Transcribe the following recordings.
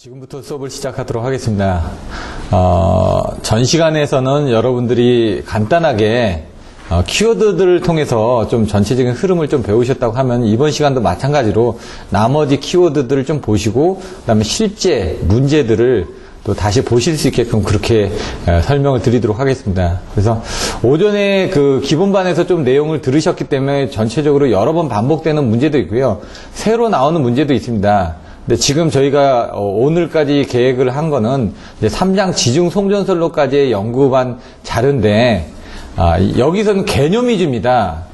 지금부터 수업을 시작하도록 하겠습니다. 전 시간에서는 여러분들이 간단하게 키워드들을 통해서 좀 전체적인 흐름을 좀 배우셨다고 하면 이번 시간도 마찬가지로 나머지 키워드들을 좀 보시고 그다음에 실제 문제들을 또 다시 보실 수 있게끔 그렇게 설명을 드리도록 하겠습니다. 그래서 오전에 그 기본반에서 좀 내용을 들으셨기 때문에 전체적으로 여러 번 반복되는 문제도 있고요. 새로 나오는 문제도 있습니다. 근데 지금 저희가 오늘까지 계획을 한 거는 이제 3장 지중 송전설로까지의 연구반 자료인데 여기서는 개념 위주입니다.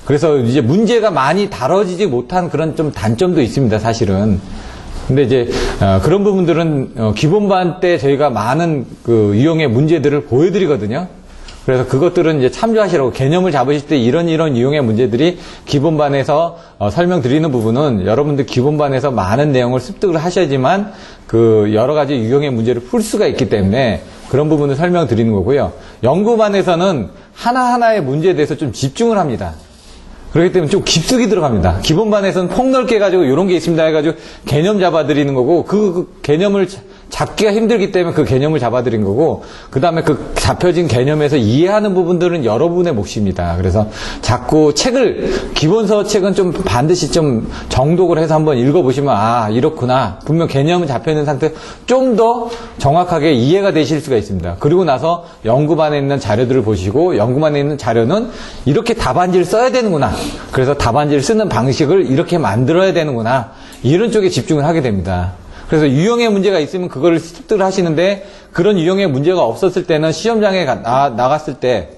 그래서 이제 문제가 많이 다뤄지지 못한 그런 좀 단점도 있습니다, 사실은. 근데 이제 그런 부분들은 기본반 때 저희가 많은 그 유형의 문제들을 보여드리거든요. 그래서 그것들은 이제 참조하시라고, 개념을 잡으실 때 이런 유형의 문제들이 기본반에서 설명드리는 부분은 여러분들 기본반에서 많은 내용을 습득을 하셔야지만 그 여러 가지 유형의 문제를 풀 수가 있기 때문에 그런 부분을 설명드리는 거고요. 연구반에서는 하나하나의 문제에 대해서 좀 집중을 합니다. 그렇기 때문에 좀 깊숙이 들어갑니다. 기본반에서는 폭넓게 해가지고 이런 게 있습니다 해가지고 개념 잡아드리는 거고, 그 개념을 잡기가 힘들기 때문에 그 개념을 잡아드린 거고, 그 다음에 그 잡혀진 개념에서 이해하는 부분들은 여러분의 몫입니다. 그래서 자꾸 기본서 책은 좀 반드시 좀 정독을 해서 한번 읽어보시면, 아, 이렇구나. 분명 개념은 잡혀있는 상태에서 좀 더 정확하게 이해가 되실 수가 있습니다. 그리고 나서 연구반에 있는 자료들을 보시고, 연구반에 있는 자료는 이렇게 답안지를 써야 되는구나. 그래서 답안지를 쓰는 방식을 이렇게 만들어야 되는구나. 이런 쪽에 집중을 하게 됩니다. 그래서 유형의 문제가 있으면 그걸 습득을 하시는데, 그런 유형의 문제가 없었을 때는 시험장에 나갔을 때,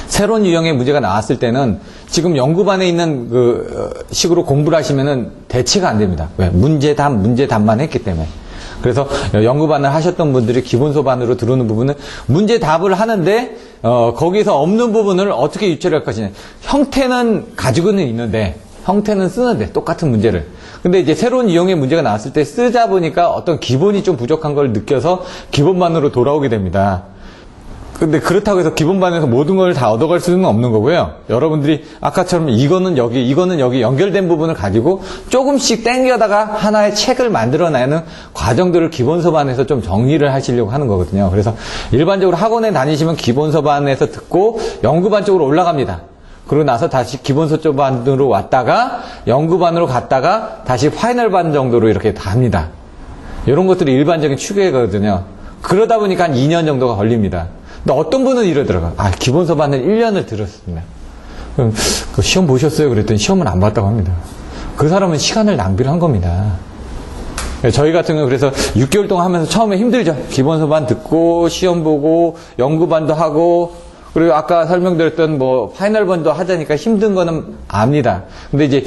새로운 유형의 문제가 나왔을 때는 지금 연구반에 있는 그 식으로 공부를 하시면은 대체가 안 됩니다. 왜? 문제답만 했기 때문에. 그래서 연구반을 하셨던 분들이 기본서반으로 들어오는 부분은 문제 답을 하는데 거기서 없는 부분을 어떻게 유추를 할 것이냐. 형태는 가지고는 있는데, 형태는 쓰는데 똑같은 문제를. 근데 이제 새로운 유형의 문제가 나왔을 때 쓰자 보니까 어떤 기본이 좀 부족한 걸 느껴서 기본반으로 돌아오게 됩니다. 근데 그렇다고 해서 기본반에서 모든 걸 다 얻어갈 수는 없는 거고요. 여러분들이 아까처럼 이거는 여기 연결된 부분을 가지고 조금씩 땡겨다가 하나의 책을 만들어내는 과정들을 기본서반에서 좀 정리를 하시려고 하는 거거든요. 그래서 일반적으로 학원에 다니시면 기본서반에서 듣고 연구반 쪽으로 올라갑니다. 그러고 나서 다시 기본서반으로 왔다가 연구반으로 갔다가 다시 파이널반 정도로 이렇게 갑니다. 이런 것들이 일반적인 추계거든요. 그러다 보니까 한 2년 정도가 걸립니다. 근데 어떤 분은 이러더라고요. 기본서반을 1년을 들었습니다. 그럼 그 시험 보셨어요? 그랬더니 시험은 안 봤다고 합니다. 그 사람은 시간을 낭비를 한 겁니다. 저희 같은 경우는 그래서 6개월 동안 하면서 처음에 힘들죠. 기본서반 듣고 시험 보고 연구반도 하고, 그리고 아까 설명드렸던 뭐 파이널반도 하자니까 힘든 거는 압니다. 근데 이제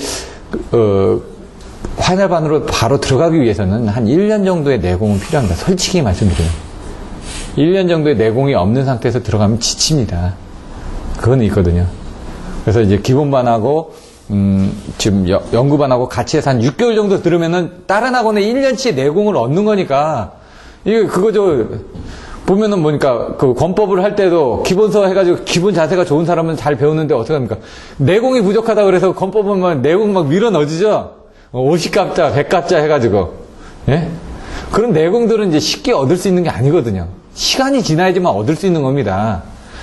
파이널반으로 바로 들어가기 위해서는 한 1년 정도의 내공은 필요합니다. 솔직히 말씀드려요. 1년 정도의 내공이 없는 상태에서 들어가면 지칩니다. 그건 있거든요. 그래서 이제 기본반하고 지금 연구반하고 같이 해서 한 6개월 정도 들으면은 다른 학원에 1년치의 내공을 얻는 거니까, 이게 그거죠. 보면은 뭐니까 그 권법을 할 때도 기본서 해가지고 기본 자세가 좋은 사람은 잘 배우는데 어떻게 합니까? 내공이 부족하다 그래서 권법은 막 내공 막 밀어 넣어주죠. 50갑자, 100갑자 해가지고. 예? 그런 내공들은 이제 쉽게 얻을 수 있는 게 아니거든요. 시간이 지나야지만 얻을 수 있는 겁니다.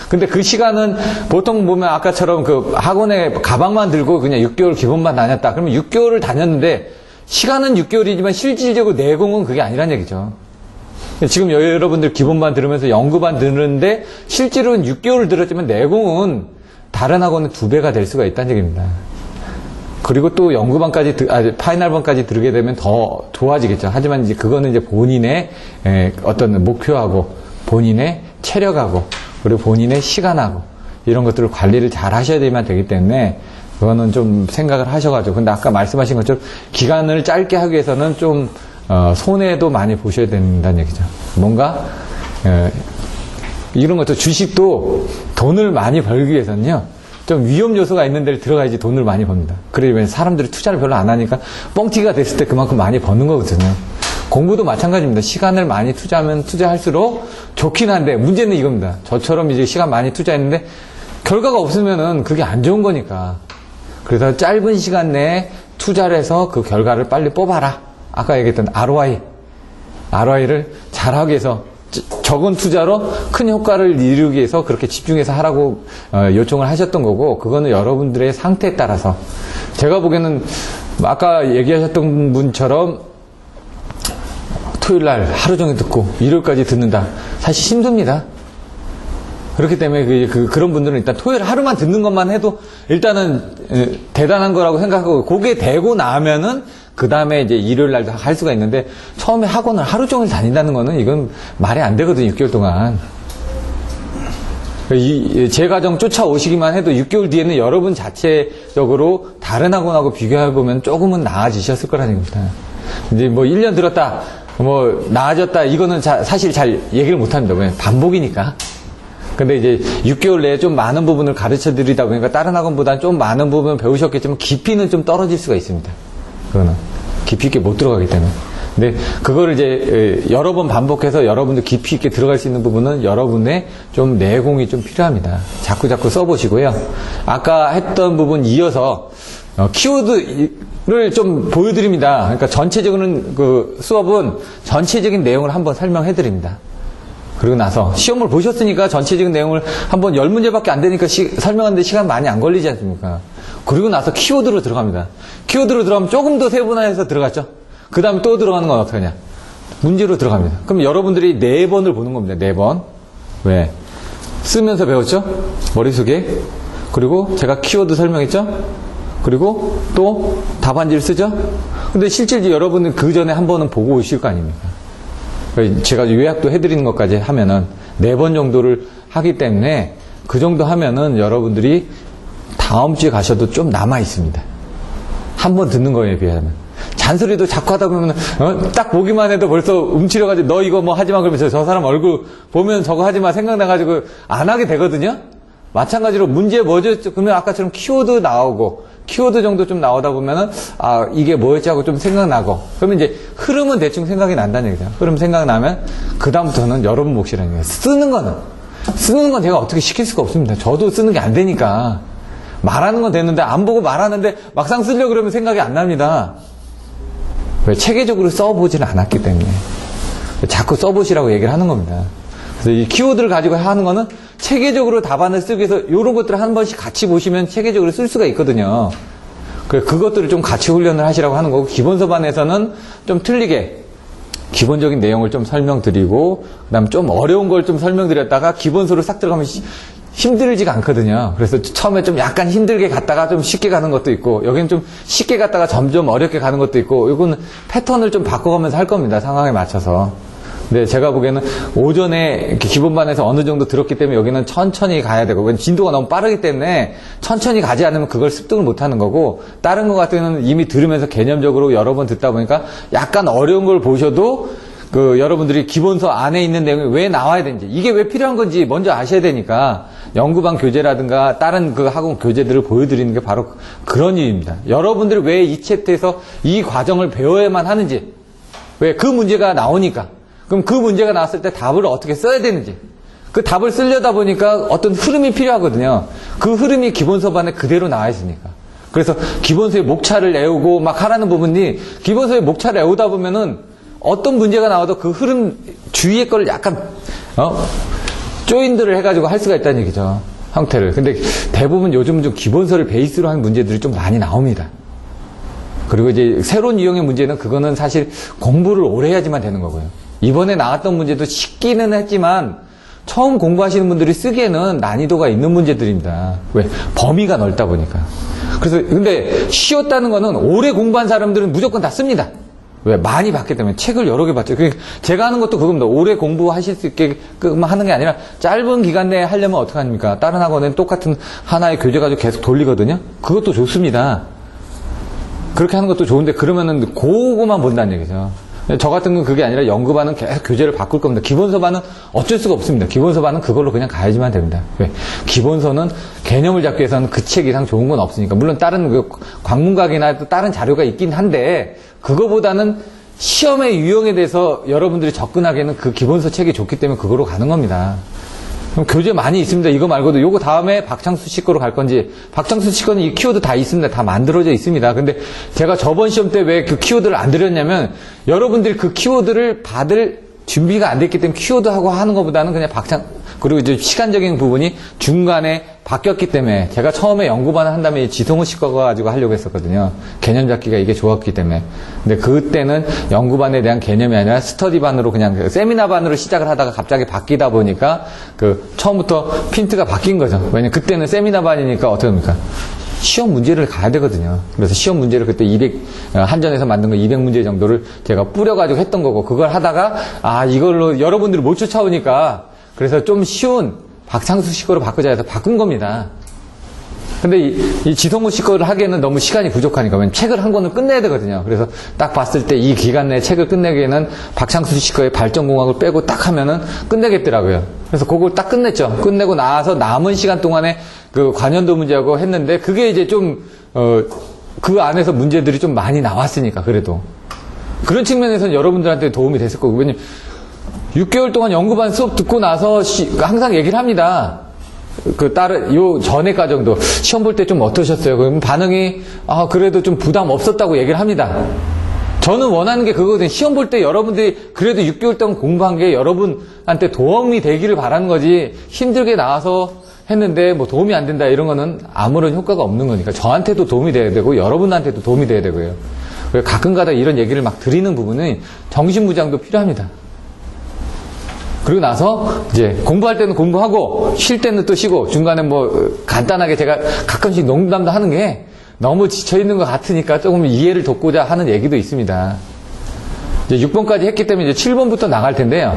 근데 그 시간은 보통 보면 아까처럼 그 학원에 가방만 들고 그냥 6개월 기본반 다녔다. 그러면 6개월을 다녔는데 시간은 6개월이지만 실질적으로 내공은 그게 아니란 얘기죠. 지금 여러분들 기본반 들으면서 연구반 들으는데 실제로는 6개월을 들었지만 내공은 다른 학원은 2배가 될 수가 있다는 얘기입니다. 그리고 또 연구반까지, 파이널반까지 들게 되면 더 좋아지겠죠. 하지만 이제 그거는 이제 본인의 어떤 목표하고 본인의 체력하고 그리고 본인의 시간하고 이런 것들을 관리를 잘 하셔야 되기 때문에 그거는 좀 생각을 하셔가지고. 근데 아까 말씀하신 것처럼 기간을 짧게 하기 위해서는 좀 손해도 많이 보셔야 된다는 얘기죠. 뭔가 이런 것도, 주식도 돈을 많이 벌기 위해서는요, 좀 위험 요소가 있는 데를 들어가야지 돈을 많이 법니다. 그러면 사람들이 투자를 별로 안 하니까 뻥튀기가 됐을 때 그만큼 많이 버는 거거든요. 공부도 마찬가지입니다. 시간을 많이 투자하면 투자할수록 좋긴 한데 문제는 이겁니다. 저처럼 이제 시간 많이 투자했는데 결과가 없으면은 그게 안 좋은 거니까. 그래서 짧은 시간 내에 투자를 해서 그 결과를 빨리 뽑아라. 아까 얘기했던 ROI, ROI를 잘하기 위해서 적은 투자로 큰 효과를 이루기 위해서 그렇게 집중해서 하라고 요청을 하셨던 거고, 그거는 여러분들의 상태에 따라서 제가 보기에는 아까 얘기하셨던 분처럼 토요일날 하루 종일 듣고 일요일까지 듣는다, 사실 힘듭니다. 그렇기 때문에 그런 분들은 일단 토요일 하루만 듣는 것만 해도 일단은 대단한 거라고 생각하고, 그게 되고 나면은 그 다음에 이제 일요일 날도 할 수가 있는데, 처음에 학원을 하루 종일 다닌다는 거는 이건 말이 안 되거든요, 6개월 동안. 제 과정 쫓아오시기만 해도 6개월 뒤에는 여러분 자체적으로 다른 학원하고 비교해보면 조금은 나아지셨을 거라는 겁니다. 이제 뭐 1년 들었다, 뭐 나아졌다, 이거는 사실 잘 얘기를 못 합니다. 왜? 반복이니까. 근데 이제 6개월 내에 좀 많은 부분을 가르쳐 드리다 보니까 다른 학원보다는 좀 많은 부분을 배우셨겠지만 깊이는 좀 떨어질 수가 있습니다. 그거는 깊이 있게 못 들어가기 때문에. 근데 그거를 이제 여러 번 반복해서 여러분들 깊이 있게 들어갈 수 있는 부분은 여러분의 좀 내공이 좀 필요합니다. 자꾸 써보시고요. 아까 했던 부분 이어서 키워드를 좀 보여드립니다. 그러니까 전체적인 그 수업은 전체적인 내용을 한번 설명해 드립니다. 그리고 나서 시험을 보셨으니까 전체적인 내용을 한번 10문제밖에 안 되니까 설명하는데 시간 많이 안 걸리지 않습니까? 그리고 나서 키워드로 들어갑니다. 키워드로 들어가면 조금 더 세분화해서 들어갔죠? 그 다음에 또 들어가는 건 어떻게 하냐? 문제로 들어갑니다. 그럼 여러분들이 4번을 보는 겁니다. 4번. 왜? 쓰면서 배웠죠? 머릿속에. 그리고 제가 키워드 설명했죠? 그리고 또 답안지를 쓰죠? 근데 실제 여러분은 그 전에 한 번은 보고 오실 거 아닙니까? 제가 요약도 해드리는 것까지 하면은 4번 정도를 하기 때문에 그 정도 하면은 여러분들이 다음 주에 가셔도 좀 남아 있습니다. 한 번 듣는 거에 비하면. 잔소리도 자꾸 하다 보면 딱 보기만 해도 벌써 움츠려가지고 너 이거 뭐 하지마 그러면서 저 사람 얼굴 보면 저거 하지마 생각나가지고 안 하게 되거든요. 마찬가지로 문제 뭐죠? 그러면 아까처럼 키워드 나오고 키워드 정도 좀 나오다 보면은 아 이게 뭐였지 하고 좀 생각나고, 그러면 이제 흐름은 대충 생각이 난다는 얘기죠. 흐름 생각나면 그 다음부터는 여러분 몫이라는 거예요. 쓰는 건 제가 어떻게 시킬 수가 없습니다. 저도 쓰는 게 안 되니까. 말하는 건 되는데 안 보고 말하는데 막상 쓰려고 그러면 생각이 안 납니다. 왜? 체계적으로 써보지는 않았기 때문에. 자꾸 써보시라고 얘기를 하는 겁니다. 그래서 이 키워드를 가지고 하는 거는 체계적으로 답안을 쓰기 위해서 이런 것들을 한 번씩 같이 보시면 체계적으로 쓸 수가 있거든요. 그것들을 좀 같이 훈련을 하시라고 하는 거고, 기본서반에서는 좀 틀리게 기본적인 내용을 좀 설명드리고, 그 다음 좀 어려운 걸 좀 설명드렸다가 기본서로 싹 들어가면 힘들지가 않거든요. 그래서 처음에 좀 약간 힘들게 갔다가 좀 쉽게 가는 것도 있고, 여기는 좀 쉽게 갔다가 점점 어렵게 가는 것도 있고, 이건 패턴을 좀 바꿔가면서 할 겁니다. 상황에 맞춰서. 근데 제가 보기에는 오전에 기본반에서 어느 정도 들었기 때문에 여기는 천천히 가야 되고, 진도가 너무 빠르기 때문에 천천히 가지 않으면 그걸 습득을 못 하는 거고, 다른 것 같은 경우는 이미 들으면서 개념적으로 여러 번 듣다 보니까 약간 어려운 걸 보셔도 여러분들이 기본서 안에 있는 내용이 왜 나와야 되는지, 이게 왜 필요한 건지 먼저 아셔야 되니까 연구반 교재라든가 다른 그 학원 교재들을 보여드리는 게 바로 그런 이유입니다. 여러분들이 왜 이 챕터에서 이 과정을 배워야만 하는지, 왜 그 문제가 나오니까, 그럼 그 문제가 나왔을 때 답을 어떻게 써야 되는지, 그 답을 쓰려다 보니까 어떤 흐름이 필요하거든요. 그 흐름이 기본서반에 그대로 나와 있으니까. 그래서 기본서의 목차를 외우고 막 하라는 부분이, 기본서의 목차를 외우다 보면은 어떤 문제가 나와도 그 흐름 주위의 거를 약간 조인들을 해가지고 할 수가 있다는 얘기죠. 형태를. 근데 대부분 요즘 좀 기본서를 베이스로 한 문제들이 좀 많이 나옵니다. 그리고 이제 새로운 유형의 문제는 그거는 사실 공부를 오래 해야지만 되는 거고요. 이번에 나왔던 문제도 쉽기는 했지만 처음 공부하시는 분들이 쓰기에는 난이도가 있는 문제들입니다. 왜? 범위가 넓다 보니까. 그래서 근데 쉬웠다는 거는 오래 공부한 사람들은 무조건 다 씁니다. 왜? 많이 봤기 때문에. 책을 여러 개 봤죠. 제가 하는 것도 그겁니다. 오래 공부하실 수 있게 하는 게 아니라 짧은 기간 내에 하려면 어떻게 합니까? 다른 학원은 똑같은 하나의 교재 가지고 계속 돌리거든요. 그것도 좋습니다. 그렇게 하는 것도 좋은데, 그러면은 그거만 본다는 얘기죠. 저 같은 건 그게 아니라 연구반은 계속 교재를 바꿀 겁니다. 기본서반은 어쩔 수가 없습니다. 기본서반은 그걸로 그냥 가야지만 됩니다. 왜? 기본서는 개념을 잡기 위해서는 그 책 이상 좋은 건 없으니까. 물론 다른 광문각이나 또 다른 자료가 있긴 한데, 그거보다는 시험의 유형에 대해서 여러분들이 접근하기에는 그 기본서 책이 좋기 때문에 그거로 가는 겁니다. 그럼 교재 많이 있습니다. 이거 말고도 요거 다음에 박창수 씨 거로 갈 건지, 박창수 씨 거는 이 키워드 다 있습니다. 다 만들어져 있습니다. 근데 제가 저번 시험 때 왜 그 키워드를 안 드렸냐면 여러분들이 그 키워드를 받을 준비가 안 됐기 때문에 키워드하고 하는 것보다는 그냥 그리고 이제 시간적인 부분이 중간에 바뀌었기 때문에 제가 처음에 연구반을 한 다음에 지성우 씨 거 가지고 하려고 했었거든요. 개념 잡기가 이게 좋았기 때문에. 근데 그때는 연구반에 대한 개념이 아니라 스터디반으로 그냥 세미나반으로 시작을 하다가 갑자기 바뀌다 보니까 처음부터 핀트가 바뀐 거죠. 왜냐면 그때는 세미나반이니까 어떻게 합니까? 시험 문제를 가야 되거든요. 그래서 시험 문제를 그때 한전에서 만든 거 200문제 정도를 제가 뿌려가지고 했던 거고, 그걸 하다가, 이걸로 여러분들이 못 쫓아오니까, 그래서 좀 쉬운 박창수 씨 거로 바꾸자 해서 바꾼 겁니다. 근데 이 지성우 씨 거를 하기에는 너무 시간이 부족하니까, 왜냐면 책을 한 권을 끝내야 되거든요. 그래서 딱 봤을 때 이 기간 내에 책을 끝내기에는 박창수 씨 거의 발전공학을 빼고 딱 하면은 끝내겠더라고요. 그래서 그걸 딱 끝냈죠. 끝내고 나서 남은 시간 동안에 그 관연도 문제하고 했는데, 그게 이제 그 안에서 문제들이 좀 많이 나왔으니까, 그래도. 그런 측면에서는 여러분들한테 도움이 됐을 거고, 왜냐면 6개월 동안 연구반 수업 듣고 나서 항상 얘기를 합니다. 요 전에 과정도 시험 볼 때 좀 어떠셨어요? 그럼 반응이, 그래도 좀 부담 없었다고 얘기를 합니다. 저는 원하는 게 그거거든요. 시험 볼 때 여러분들이 그래도 6개월 동안 공부한 게 여러분한테 도움이 되기를 바라는 거지, 힘들게 나와서 했는데 뭐 도움이 안 된다 이런 거는 아무런 효과가 없는 거니까 저한테도 도움이 돼야 되고 여러분한테도 도움이 돼야 되고요. 가끔가다 이런 얘기를 막 드리는 부분은 정신무장도 필요합니다. 그리고 나서 이제 공부할 때는 공부하고 쉴 때는 또 쉬고, 중간에 뭐 간단하게 제가 가끔씩 농담도 하는 게 너무 지쳐있는 것 같으니까 조금 이해를 돕고자 하는 얘기도 있습니다. 이제 6번까지 했기 때문에 이제 7번부터 나갈 텐데요.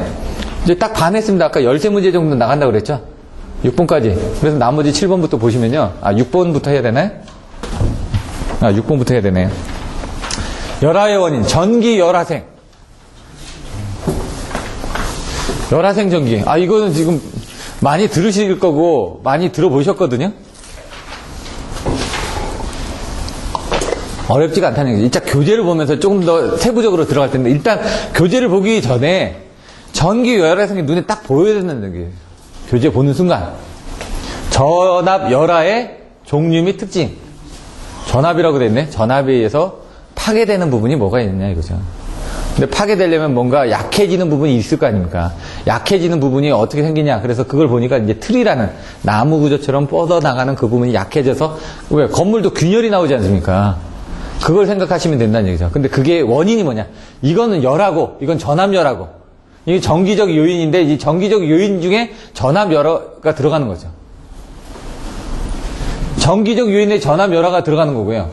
이제 딱 반 했습니다. 아까 13문제 정도 나간다고 그랬죠? 6번까지. 그래서 나머지 7번부터 보시면요. 6번부터 해야 되나요? 6번부터 해야 되네요. 열화의 원인, 전기 열화생. 열화생 전기. 이거는 지금 많이 들으실 거고, 많이 들어보셨거든요? 어렵지가 않다는 얘기죠. 일단 교재를 보면서 조금 더 세부적으로 들어갈 텐데, 일단 교재를 보기 전에 전기 열화생이 눈에 딱 보여야 된다는 얘기예요. 교재 보는 순간. 전압 열화의 종류 및 특징. 전압이라고 되어 있네. 전압에 의해서 파괴되는 부분이 뭐가 있느냐 이거죠. 근데 파괴되려면 뭔가 약해지는 부분이 있을 거 아닙니까? 약해지는 부분이 어떻게 생기냐. 그래서 그걸 보니까 이제 틀이라는 나무 구조처럼 뻗어나가는 그 부분이 약해져서, 왜? 건물도 균열이 나오지 않습니까? 그걸 생각하시면 된다는 얘기죠. 근데 그게 원인이 뭐냐. 이거는 열하고, 이건 전압열하고. 이게 정기적 요인인데, 이 정기적 요인 중에 전압열화가 들어가는 거죠. 정기적 요인에 전압열화가 들어가는 거고요.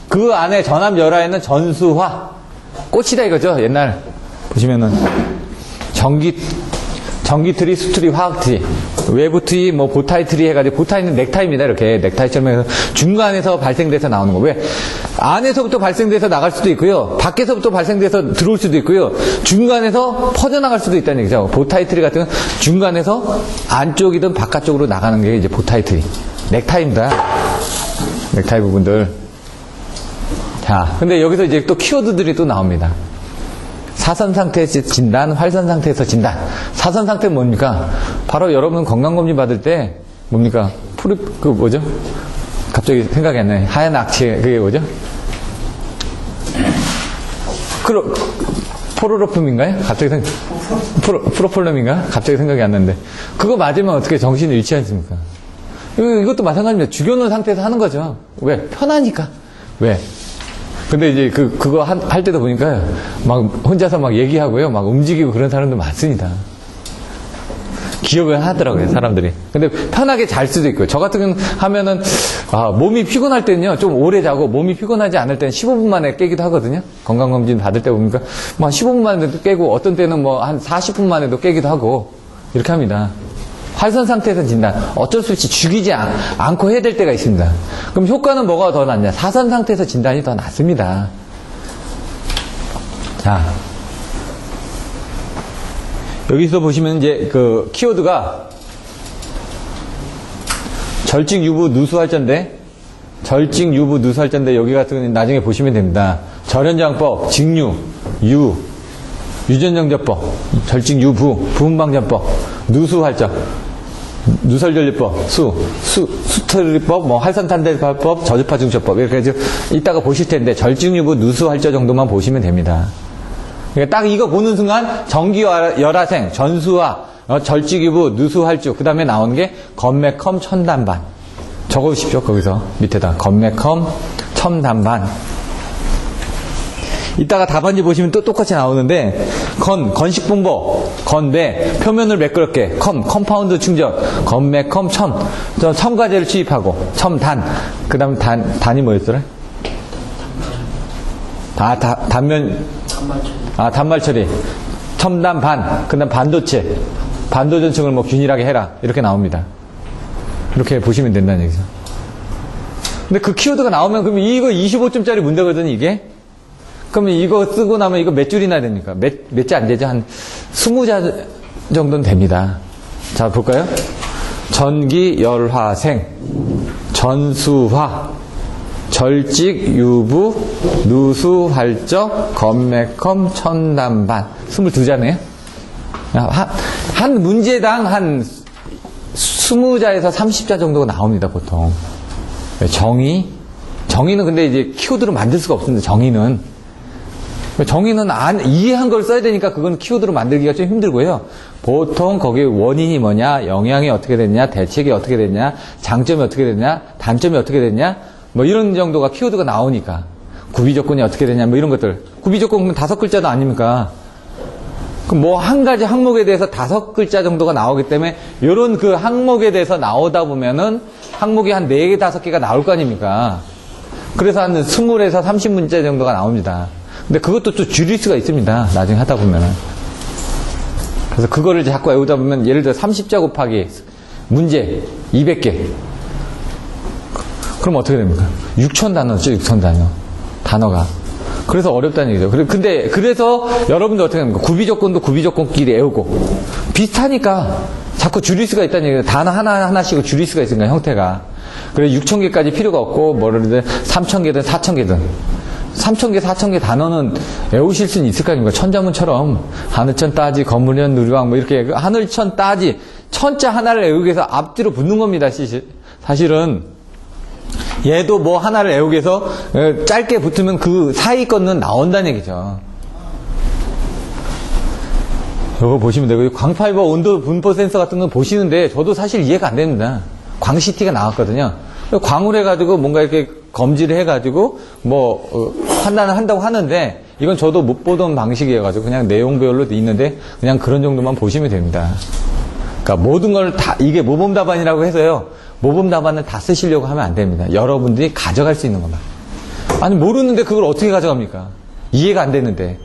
그 안에 전압열화에는 전수화, 꽃이다 이거죠. 옛날 보시면은 전기트리, 수트리, 화학트리, 외부트리, 뭐 보타이트리 해가지고, 보타이는 넥타이입니다. 이렇게 넥타이처럼 해서 중간에서 발생돼서 나오는 거. 왜? 안에서부터 발생돼서 나갈 수도 있고요. 밖에서부터 발생돼서 들어올 수도 있고요. 중간에서 퍼져나갈 수도 있다는 얘기죠. 보타이트리 같은 건 중간에서 안쪽이든 바깥쪽으로 나가는 게 이제 보타이트리. 넥타이입니다. 넥타이 부분들. 자, 근데 여기서 이제 또 키워드들이 또 나옵니다. 사선 상태에서 진단, 활선 상태에서 진단. 사선 상태는 뭡니까? 바로 여러분 건강검진 받을 때 뭡니까? 뭐죠? 갑자기 생각이 안 나요. 하얀 악취, 그게 뭐죠? 포로로품인가요? 갑자기 프로폴럼인가? 갑자기 생각이 안 나는데. 그거 맞으면 어떻게 정신을 잃지 않습니까? 이것도 마찬가지입니다. 죽여놓은 상태에서 하는 거죠. 왜? 편하니까. 왜? 근데 이제 그거 할 때도 보니까 막 혼자서 막 얘기하고요. 막 움직이고 그런 사람도 많습니다. 기억을 하더라고요, 사람들이. 근데 편하게 잘 수도 있고요. 저 같은 경우는 하면은, 몸이 피곤할 때는요, 좀 오래 자고, 몸이 피곤하지 않을 때는 15분 만에 깨기도 하거든요. 건강검진 받을 때 보니까, 뭐 한 15분 만에도 깨고, 어떤 때는 뭐 한 40분 만에도 깨기도 하고, 이렇게 합니다. 활선 상태에서 진단. 어쩔 수 없이 죽이지 않고 해야 될 때가 있습니다. 그럼 효과는 뭐가 더 낫냐? 사선 상태에서 진단이 더 낫습니다. 자. 여기서 보시면 이제 그 키워드가 절직 유부 누수활전대, 절직 유부 누수활전대, 여기 같은 경우는 나중에 보시면 됩니다. 절연장법, 직류, 유전정제법, 절직 유부, 부분방전법, 누수활전. 누설전리법, 수트리법, 뭐 활선탄대pháp, 저주파중첩법 이렇게 해서 이따가 보실 텐데 절직유부 누수활저 정도만 보시면 됩니다. 그러니까 딱 이거 보는 순간 전기열화생, 전수화, 절직유부, 누수활주 그 다음에 나오는 게 건매컴, 첨단반 적어주십시오. 거기서 밑에다 건매컴, 첨단반. 이따가 답안지 보시면 또 똑같이 나오는데 건식분보, 건배, 표면을 매끄럽게, 컴파운드 충전, 건매컴, 첨가제를 투입하고, 첨단, 그 다음 단이 뭐였더라? 단말 처리, 첨단반, 그 다음 반도체, 반도전층을 뭐 균일하게 해라 이렇게 나옵니다. 이렇게 보시면 된다는 얘기죠. 근데 그 키워드가 나오면 그럼 이거 25점짜리 문제거든요, 이게. 그러면 이거 쓰고 나면 이거 몇 줄이나 됩니까? 몇 자 안 되죠? 한 20자 정도는 됩니다. 자, 볼까요? 전기, 열화생, 전수화, 절직, 유부, 누수, 활적, 건매컴, 첨단반. 22자네요. 한 문제당 한 20자에서 30자 정도가 나옵니다, 보통. 정의는 근데 이제 키워드로 만들 수가 없습니다, 정의는 이해한 걸 써야 되니까 그건 키워드로 만들기가 좀 힘들고요. 보통 거기 원인이 뭐냐, 영향이 어떻게 됐냐, 대책이 어떻게 됐냐, 장점이 어떻게 됐냐, 단점이 어떻게 됐냐, 뭐 이런 정도가 키워드가 나오니까. 구비조건이 어떻게 됐냐, 뭐 이런 것들. 구비조건은 5글자도 아닙니까? 그럼 뭐 한 가지 항목에 대해서 5글자 정도가 나오기 때문에 이런 그 항목에 대해서 나오다 보면은 항목이 한 4개, 5개가 나올 거 아닙니까? 그래서 한 20에서 30문제 정도가 나옵니다. 근데 그것도 또 줄일 수가 있습니다. 나중에 하다 보면은. 그래서 그거를 자꾸 외우다 보면 예를 들어 30자 곱하기 문제 200개. 그럼 어떻게 됩니까? 6,000단어죠, 6,000단어. 단어가. 그래서 어렵다는 얘기죠. 근데 그래서 여러분들 어떻게 합니까? 구비조건도 구비조건끼리 외우고 비슷하니까 자꾸 줄일 수가 있다는 얘기죠. 단어 하나씩을 줄일 수가 있으니까 형태가. 그래 6,000개까지 필요가 없고 뭐를 3,000개든 4,000개든 3,000개, 4,000개 단어는 외우실 수는 있을 거 아닙니까? 천자문처럼 하늘천 따지, 건물연 누리왕 뭐 이렇게 하늘천 따지 천자 하나를 외우기 위해서 앞뒤로 붙는 겁니다. 사실은 얘도 뭐 하나를 외우기 위해서 짧게 붙으면 그 사이 거는 나온다는 얘기죠. 이거 보시면 되고 광파이버 온도 분포 센서 같은 건 보시는데 저도 사실 이해가 안 됩니다. 광CT가 나왔거든요. 광을 해가지고 뭔가 이렇게 검지를 해가지고 뭐 판단을 한다고 하는데 이건 저도 못 보던 방식이어가지고 그냥 내용별로 돼 있는데 그냥 그런 정도만 보시면 됩니다. 그러니까 모든 걸 다 이게 모범 답안이라고 해서요. 모범 답안을 다 쓰시려고 하면 안 됩니다. 여러분들이 가져갈 수 있는 것만. 아니 모르는데 그걸 어떻게 가져갑니까? 이해가 안 되는데.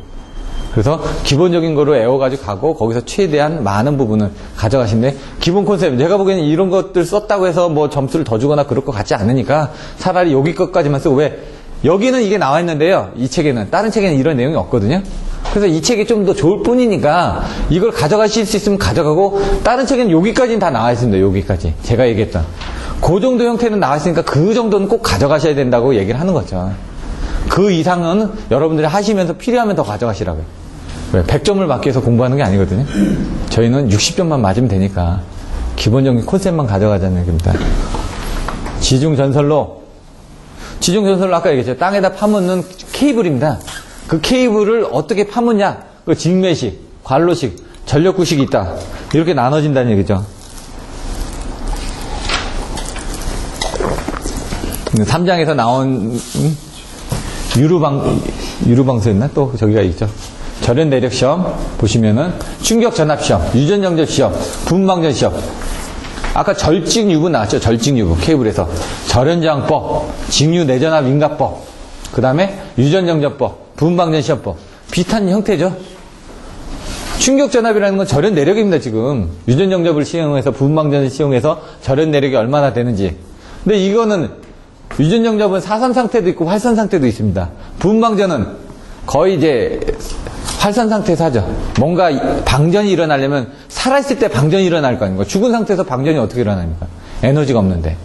그래서 기본적인 거로 외워가지고 가고 거기서 최대한 많은 부분을 가져가시는데 기본 컨셉 제가 보기에는 이런 것들 썼다고 해서 뭐 점수를 더 주거나 그럴 것 같지 않으니까 차라리 여기 것까지만 쓰고 왜 여기는 이게 나와 있는데요. 이 책에는 다른 책에는 이런 내용이 없거든요. 그래서 이 책이 좀 더 좋을 뿐이니까 이걸 가져가실 수 있으면 가져가고 다른 책에는 여기까지는 다 나와 있습니다. 여기까지 제가 얘기했던 그 정도 형태는 나와 있으니까 그 정도는 꼭 가져가셔야 된다고 얘기를 하는 거죠. 그 이상은 여러분들이 하시면서 필요하면 더 가져가시라고요. 왜? 100점을 맞기 위해서 공부하는 게 아니거든요. 저희는 60점만 맞으면 되니까 기본적인 콘셉트만 가져가자는 얘기입니다. 지중전선로 아까 얘기했죠. 땅에다 파묻는 케이블입니다. 그 케이블을 어떻게 파묻냐? 그 직매식, 관로식, 전력구식이 있다. 이렇게 나눠진다는 얘기죠. 3장에서 나온 유루방수였나? 또 저기가 있죠. 절연 내력 시험 보시면은 충격 전압 시험, 유전 영접 시험, 분방전 시험. 아까 절직 유부 나왔죠. 절직 유부 케이블에서 절연 저항법, 직류 내전압 인가법, 그다음에 유전 영접법, 분방전 시험법. 비슷한 형태죠. 충격 전압이라는 건 절연 내력입니다. 지금 유전 영접을 시행해서 분방전을 시행해서 절연 내력이 얼마나 되는지. 근데 이거는 유전 영접은 사선 상태도 있고 활선 상태도 있습니다. 분방전은 거의 이제 활선 상태에서 하죠. 뭔가 방전이 일어나려면 살아있을 때 방전이 일어날 거 아닙니까? 죽은 상태에서 방전이 어떻게 일어납니까? 에너지가 없는데.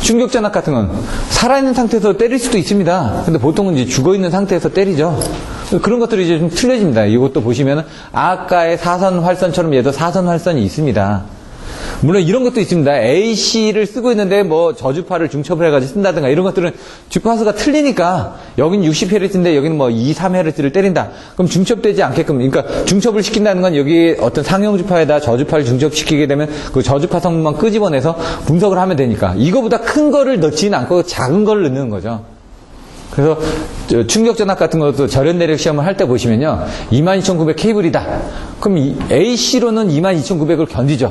충격전압 같은 건 살아있는 상태에서 때릴 수도 있습니다. 근데 보통은 이제 죽어있는 상태에서 때리죠. 그런 것들이 이제 좀 틀려집니다. 이것도 보시면 아까의 사선 활선처럼 얘도 사선 활선이 있습니다. 물론 이런 것도 있습니다. AC를 쓰고 있는데 뭐 저주파를 중첩을 해가지고 쓴다든가 이런 것들은 주파수가 틀리니까 여기는 60Hz인데 여기는 뭐 23Hz를 때린다. 그럼 중첩되지 않게끔, 그러니까 중첩을 시킨다는 건 여기 어떤 상형 주파에다 저주파를 중첩시키게 되면 그 저주파 성분만 끄집어내서 분석을 하면 되니까 이거보다 큰 거를 넣지는 않고 작은 걸 넣는 거죠. 그래서 충격전압 같은 것도 절연 내력 시험을 할 때 보시면요, 22,900 케이블이다. 그럼 AC로는 22,900을 견디죠.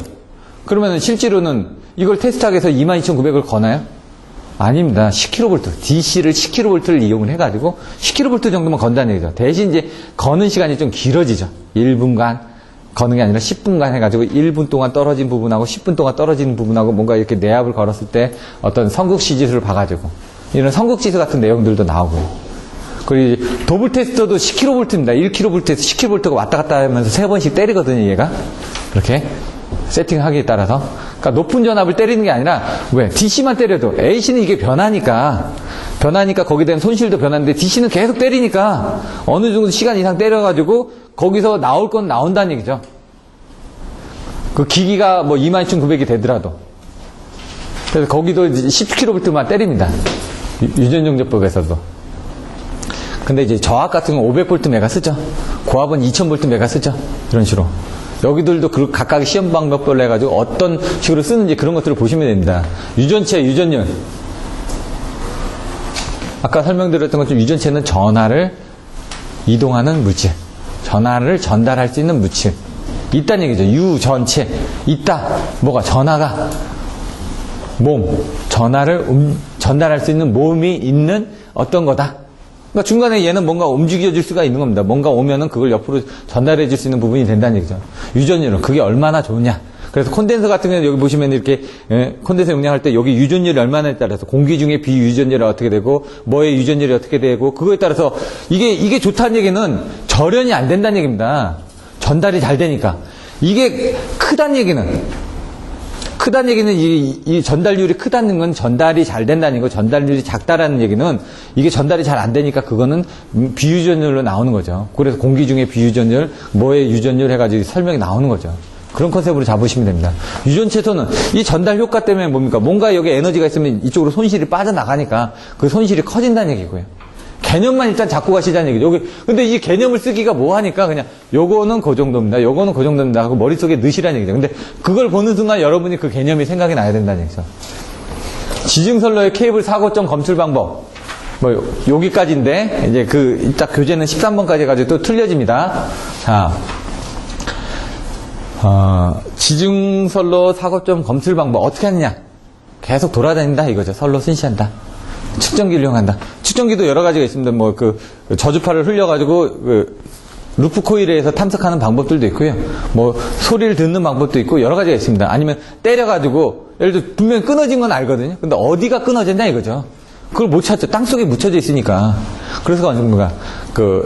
그러면 실제로는 이걸 테스트하기 위해서 22,900을 거나요? 아닙니다. 10kV, DC를 10kV를 이용을 해가지고 10kV 정도만 건다는 얘기죠. 대신 이제 거는 시간이 좀 길어지죠. 1분간 거는 게 아니라 10분간 해가지고 1분 동안 떨어진 부분하고 10분 동안 떨어지는 부분하고 뭔가 이렇게 내압을 걸었을 때 어떤 성극시 지수를 봐가지고 이런 성극지수 같은 내용들도 나오고요. 그리고 도블 테스터도 10kV입니다. 1kV에서 10kV가 왔다 갔다 하면서 3번씩 때리거든요, 얘가. 이렇게 세팅하기에 따라서. 그러니까 높은 전압을 때리는 게 아니라, 왜? DC만 때려도, AC는 이게 변하니까 거기에 대한 손실도 변하는데, DC는 계속 때리니까, 어느 정도 시간 이상 때려가지고, 거기서 나올 건 나온다는 얘기죠. 그 기기가 뭐 22,900이 되더라도. 그래서 거기도 10kV만 때립니다. 유전정제법에서도. 근데 이제 저압 같은 건 500V 메가 쓰죠. 고압은 2000V 메가 쓰죠. 이런 식으로. 여기들도 그 각각의 시험 방법별로 해가지고 어떤 식으로 쓰는지 그런 것들을 보시면 됩니다. 유전체, 유전율. 아까 설명드렸던 것처럼 유전체는 전하를 이동하는 물질. 전하를 전달할 수 있는 물질. 있다는 얘기죠. 유전체. 있다. 뭐가? 전하가. 몸. 전하를 전달할 수 있는 몸이 있는 어떤 거다. 그러니까 중간에 얘는 뭔가 움직여줄 수가 있는 겁니다. 뭔가 오면은 그걸 옆으로 전달해 줄 수 있는 부분이 된다는 얘기죠. 유전율은 그게 얼마나 좋냐. 그래서 콘덴서 같은 경우는 여기 보시면 이렇게 콘덴서 용량할 때 여기 유전율이 얼마나에 따라서 공기 중에 비유전율이 어떻게 되고 뭐의 유전율이 어떻게 되고 그거에 따라서 이게 좋다는 얘기는 절연이 안 된다는 얘기입니다. 전달이 잘 되니까. 이게 크다는 얘기는 이 전달률이 크다는 건 전달이 잘 된다는 거, 전달률이 작다라는 얘기는 이게 전달이 잘 안 되니까 그거는 비유전율로 나오는 거죠. 그래서 공기 중에 비유전율, 뭐의 유전율 해가지고 설명이 나오는 거죠. 그런 컨셉으로 잡으시면 됩니다. 유전체에서는 이 전달 효과 때문에 뭡니까? 뭔가 여기 에너지가 있으면 이쪽으로 손실이 빠져나가니까 그 손실이 커진다는 얘기고요. 개념만 일단 잡고 가시자는 얘기죠. 근데 이 개념을 쓰기가 뭐하니까 그냥 요거는 그 정도입니다. 요거는 그 정도입니다. 하고 머릿속에 넣으시라는 얘기죠. 근데 그걸 보는 순간 여러분이 그 개념이 생각이 나야 된다는 얘기죠. 지중선로의 케이블 사고점 검출 방법. 뭐 여기까지인데 이제 딱 교재는 13번까지 해가지고 또 틀려집니다. 자, 지중선로 사고점 검출 방법 어떻게 하느냐? 계속 돌아다닌다 이거죠. 선로 순시한다. 측정기를 이용한다. 측정기도 여러 가지가 있습니다. 뭐 저주파를 흘려가지고 루프 코일에서 탐색하는 방법들도 있고요. 뭐 소리를 듣는 방법도 있고 여러 가지가 있습니다. 아니면 때려가지고 예를 들어 분명히 끊어진 건 알거든요. 근데 어디가 끊어졌냐 이거죠. 그걸 못 찾죠. 땅속에 묻혀져 있으니까. 그래서 언젠가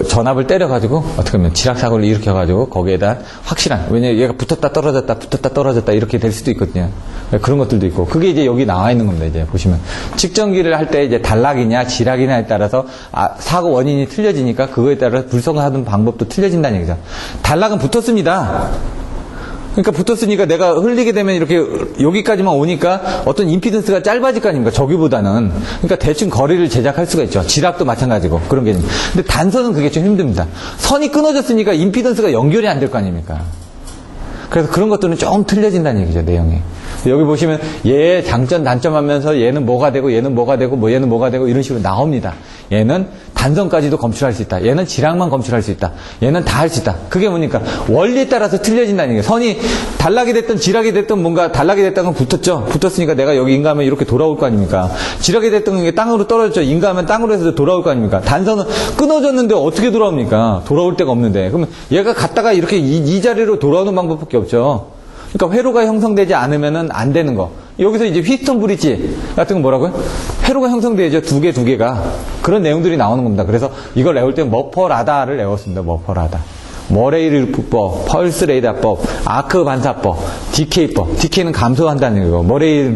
전압을 때려가지고 어떻게 보면 지락사고를 일으켜가지고 거기에다 확실한, 왜냐면 얘가 붙었다 떨어졌다 이렇게 될 수도 있거든요. 그런 것들도 있고. 그게 이제 여기 나와 있는 겁니다. 이제 보시면. 측정기를 할 때 이제 단락이냐 지락이냐에 따라서 사고 원인이 틀려지니까 그거에 따라 불성하는 방법도 틀려진다는 얘기죠. 단락은 붙었습니다. 그러니까 붙었으니까 내가 흘리게 되면 이렇게 여기까지만 오니까 어떤 임피던스가 짧아질 거 아닙니까? 저기보다는. 그러니까 대충 거리를 제작할 수가 있죠. 지락도 마찬가지고 그런 게. 근데 단선은 그게 좀 힘듭니다. 선이 끊어졌으니까 임피던스가 연결이 안 될 거 아닙니까? 그래서 그런 것들은 좀 틀려진다는 얘기죠, 내용이. 여기 보시면 얘의 장점, 단점 하면서 얘는 뭐가 되고 얘는 뭐가 되고 뭐 얘는 뭐가 되고 이런 식으로 나옵니다. 얘는 단선까지도 검출할 수 있다. 얘는 지락만 검출할 수 있다. 얘는 다 할 수 있다. 그게 뭐니까 원리에 따라서 틀려진다는 얘기예요. 선이 단락이 됐든 지락이 됐든 뭔가 단락이 됐다는 건 붙었죠. 붙었으니까 내가 여기 인가하면 이렇게 돌아올 거 아닙니까? 지락이 됐든 게 땅으로 떨어졌죠. 인가하면 땅으로 해서 돌아올 거 아닙니까? 단선은 끊어졌는데 어떻게 돌아옵니까? 돌아올 데가 없는데. 그러면 얘가 갔다가 이렇게 이 자리로 돌아오는 방법밖에 없죠. 그러니까 회로가 형성되지 않으면은 안 되는 거. 여기서 이제 휘스턴 브릿지 같은 건 뭐라고요? 회로가 형성되죠. 두 개가. 그런 내용들이 나오는 겁니다. 그래서 이걸 외울 때 머퍼 라다를 외웠습니다. 머퍼 라다. 머레이 루프법, 펄스 레이더법, 아크 반사법, 디케이법. 디케이는 감소한다는 거예요. 머레이